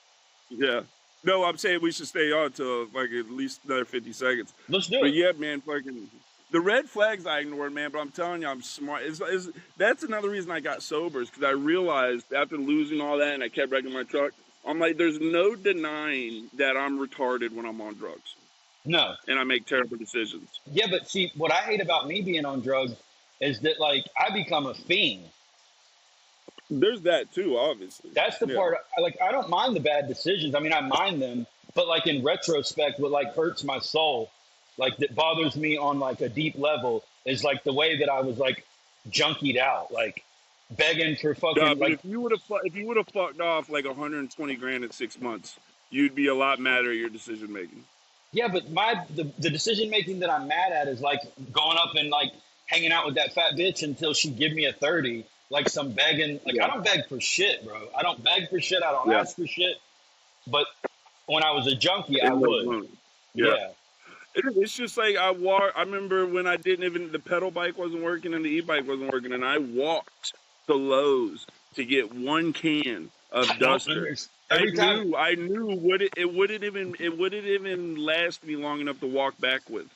Yeah. No, I'm saying we should stay on till like at least another 50 seconds. Let's do But it. yeah, man, fucking the red flags I ignored, man. But I'm telling you, I'm smart. That's another reason I got sober, is because I realized after losing all that and I kept wrecking my truck, I'm like, there's no denying that I'm retarded when I'm on drugs No. and I make terrible decisions. Yeah, but see, what I hate about me being on drugs is that like I become a fiend. There's that too, obviously. That's the Yeah. part. Like I don't mind the bad decisions. I mean, I mind them, But like in retrospect, what like hurts my soul, like that bothers me on like a deep level, is like the way that I was like junkied out, like begging for Yeah, fucking but like. if you would have fucked off like 120 grand in 6 months, you'd be a lot madder at your decision making. Yeah, but the decision making that I'm mad at is like going up and like hanging out with that fat bitch until she give me a 30, like some begging. Like I Yeah, don't beg for shit, bro. I don't beg for shit. I don't yeah. ask for shit. But when I was a junkie, I In those would. moments. Yeah. Yeah. It's just like I walk. I remember when I didn't even the pedal bike wasn't working and the e-bike wasn't working, and I walked to Lowe's to get one can of I don't Duster. understand. Every time, I knew it wouldn't even last me long enough to walk back with.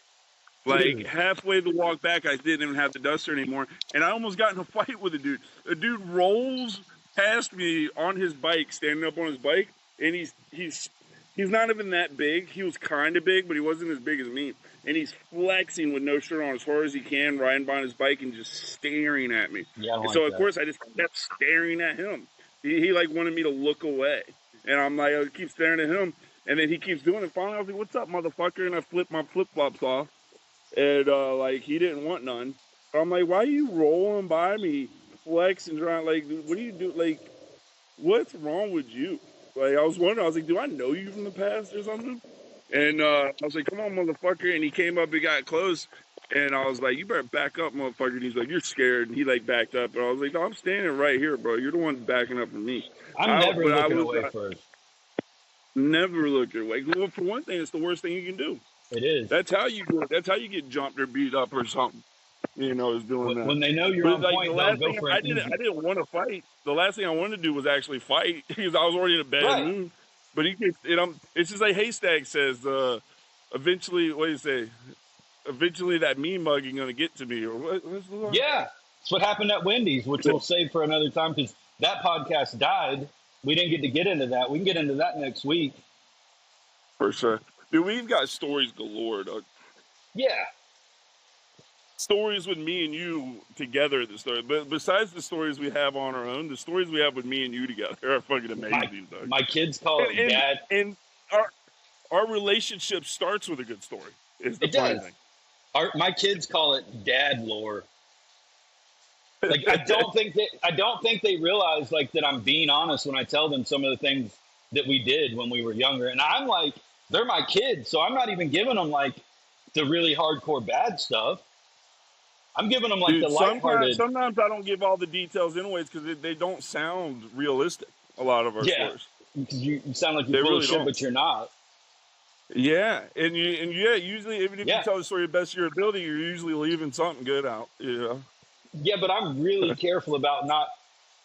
Like dude. halfway the walk back, I didn't even have the Duster anymore, and I almost got in a fight with a dude. A dude rolls past me on his bike, standing up on his bike, and he's not even that big. He was kind of big, but he wasn't as big as me. And he's flexing with no shirt on as far as he can, riding by on his bike and just staring at me. Yeah, I don't And like so of that. course I just kept staring at him. He like wanted me to look away, and I'm like I keep staring at him, and then he keeps doing it. Finally, I was like, "What's up, motherfucker?" And I flip my flip flops off. And like he didn't want none. But I'm like, why are you rolling by me, flexing, trying like, what do you do? Like, what's wrong with you? Like, I was wondering. I was like, do I know you from the past or something? And I was like, come on, motherfucker. And he came up and got close. And I was like, you better back up, motherfucker. And he's like, you're scared. And he like backed up. And I was like, no, I'm standing right here, bro. You're the one backing up from me. I'm never But I looking was away first. never look your way. Well, for one thing, it's the worst thing you can do. It is. That's how you do it. That's how you get jumped or beat up or something. Is doing that. When they know you're But on like the point, they'll last go thing for I an didn't, easy. I didn't want to fight. The last thing I wanted to do was actually fight because I was already in a bad Right. mood. But he gets, it's just like Haystack says. Eventually, what do you say? Eventually, that mean mugging gonna get to me, or what? What's the line? Yeah. It's what happened at Wendy's, which we'll save for another time because that podcast died. We didn't get into that. We can get into that next week. For sure, dude. We've got stories galore, dog. Yeah. Stories with me and you together. The story, but besides the stories we have on our own, the stories we have with me and you together are fucking amazing, dog. My kids call it dad. And our relationship starts with a good story. Is the It funny does. thing. My kids call it dad lore. Like I don't think they realize like that I'm being honest when I tell them some of the things that we did when we were younger. And I'm like, they're my kids, so I'm not even giving them like the really hardcore bad stuff. I'm giving them like Dude, the lighthearted. sometimes I don't give all the details anyways because they don't sound realistic. A lot of our Yeah, stories, because you sound like you're they full really of shit, don't. but you're not. Yeah, and usually even if you Yeah, tell the story to the best of your ability, you're usually leaving something good out. yeah, but I'm really careful about not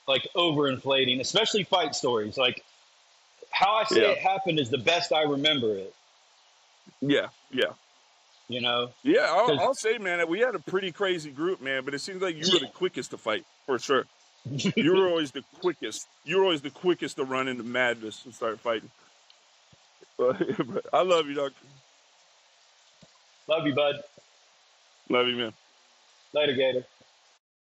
like overinflating, especially fight stories. Like how I say Yeah, it happened is the best I remember it. yeah, yeah. You know, Yeah, because I'll say, man, that we had a pretty crazy group, man. But it seems like you were the quickest to fight, for sure. You were always the quickest. You were always the quickest to run into madness and start fighting. But I love you, dog. love you, bud. Love you, man. Later, Gator.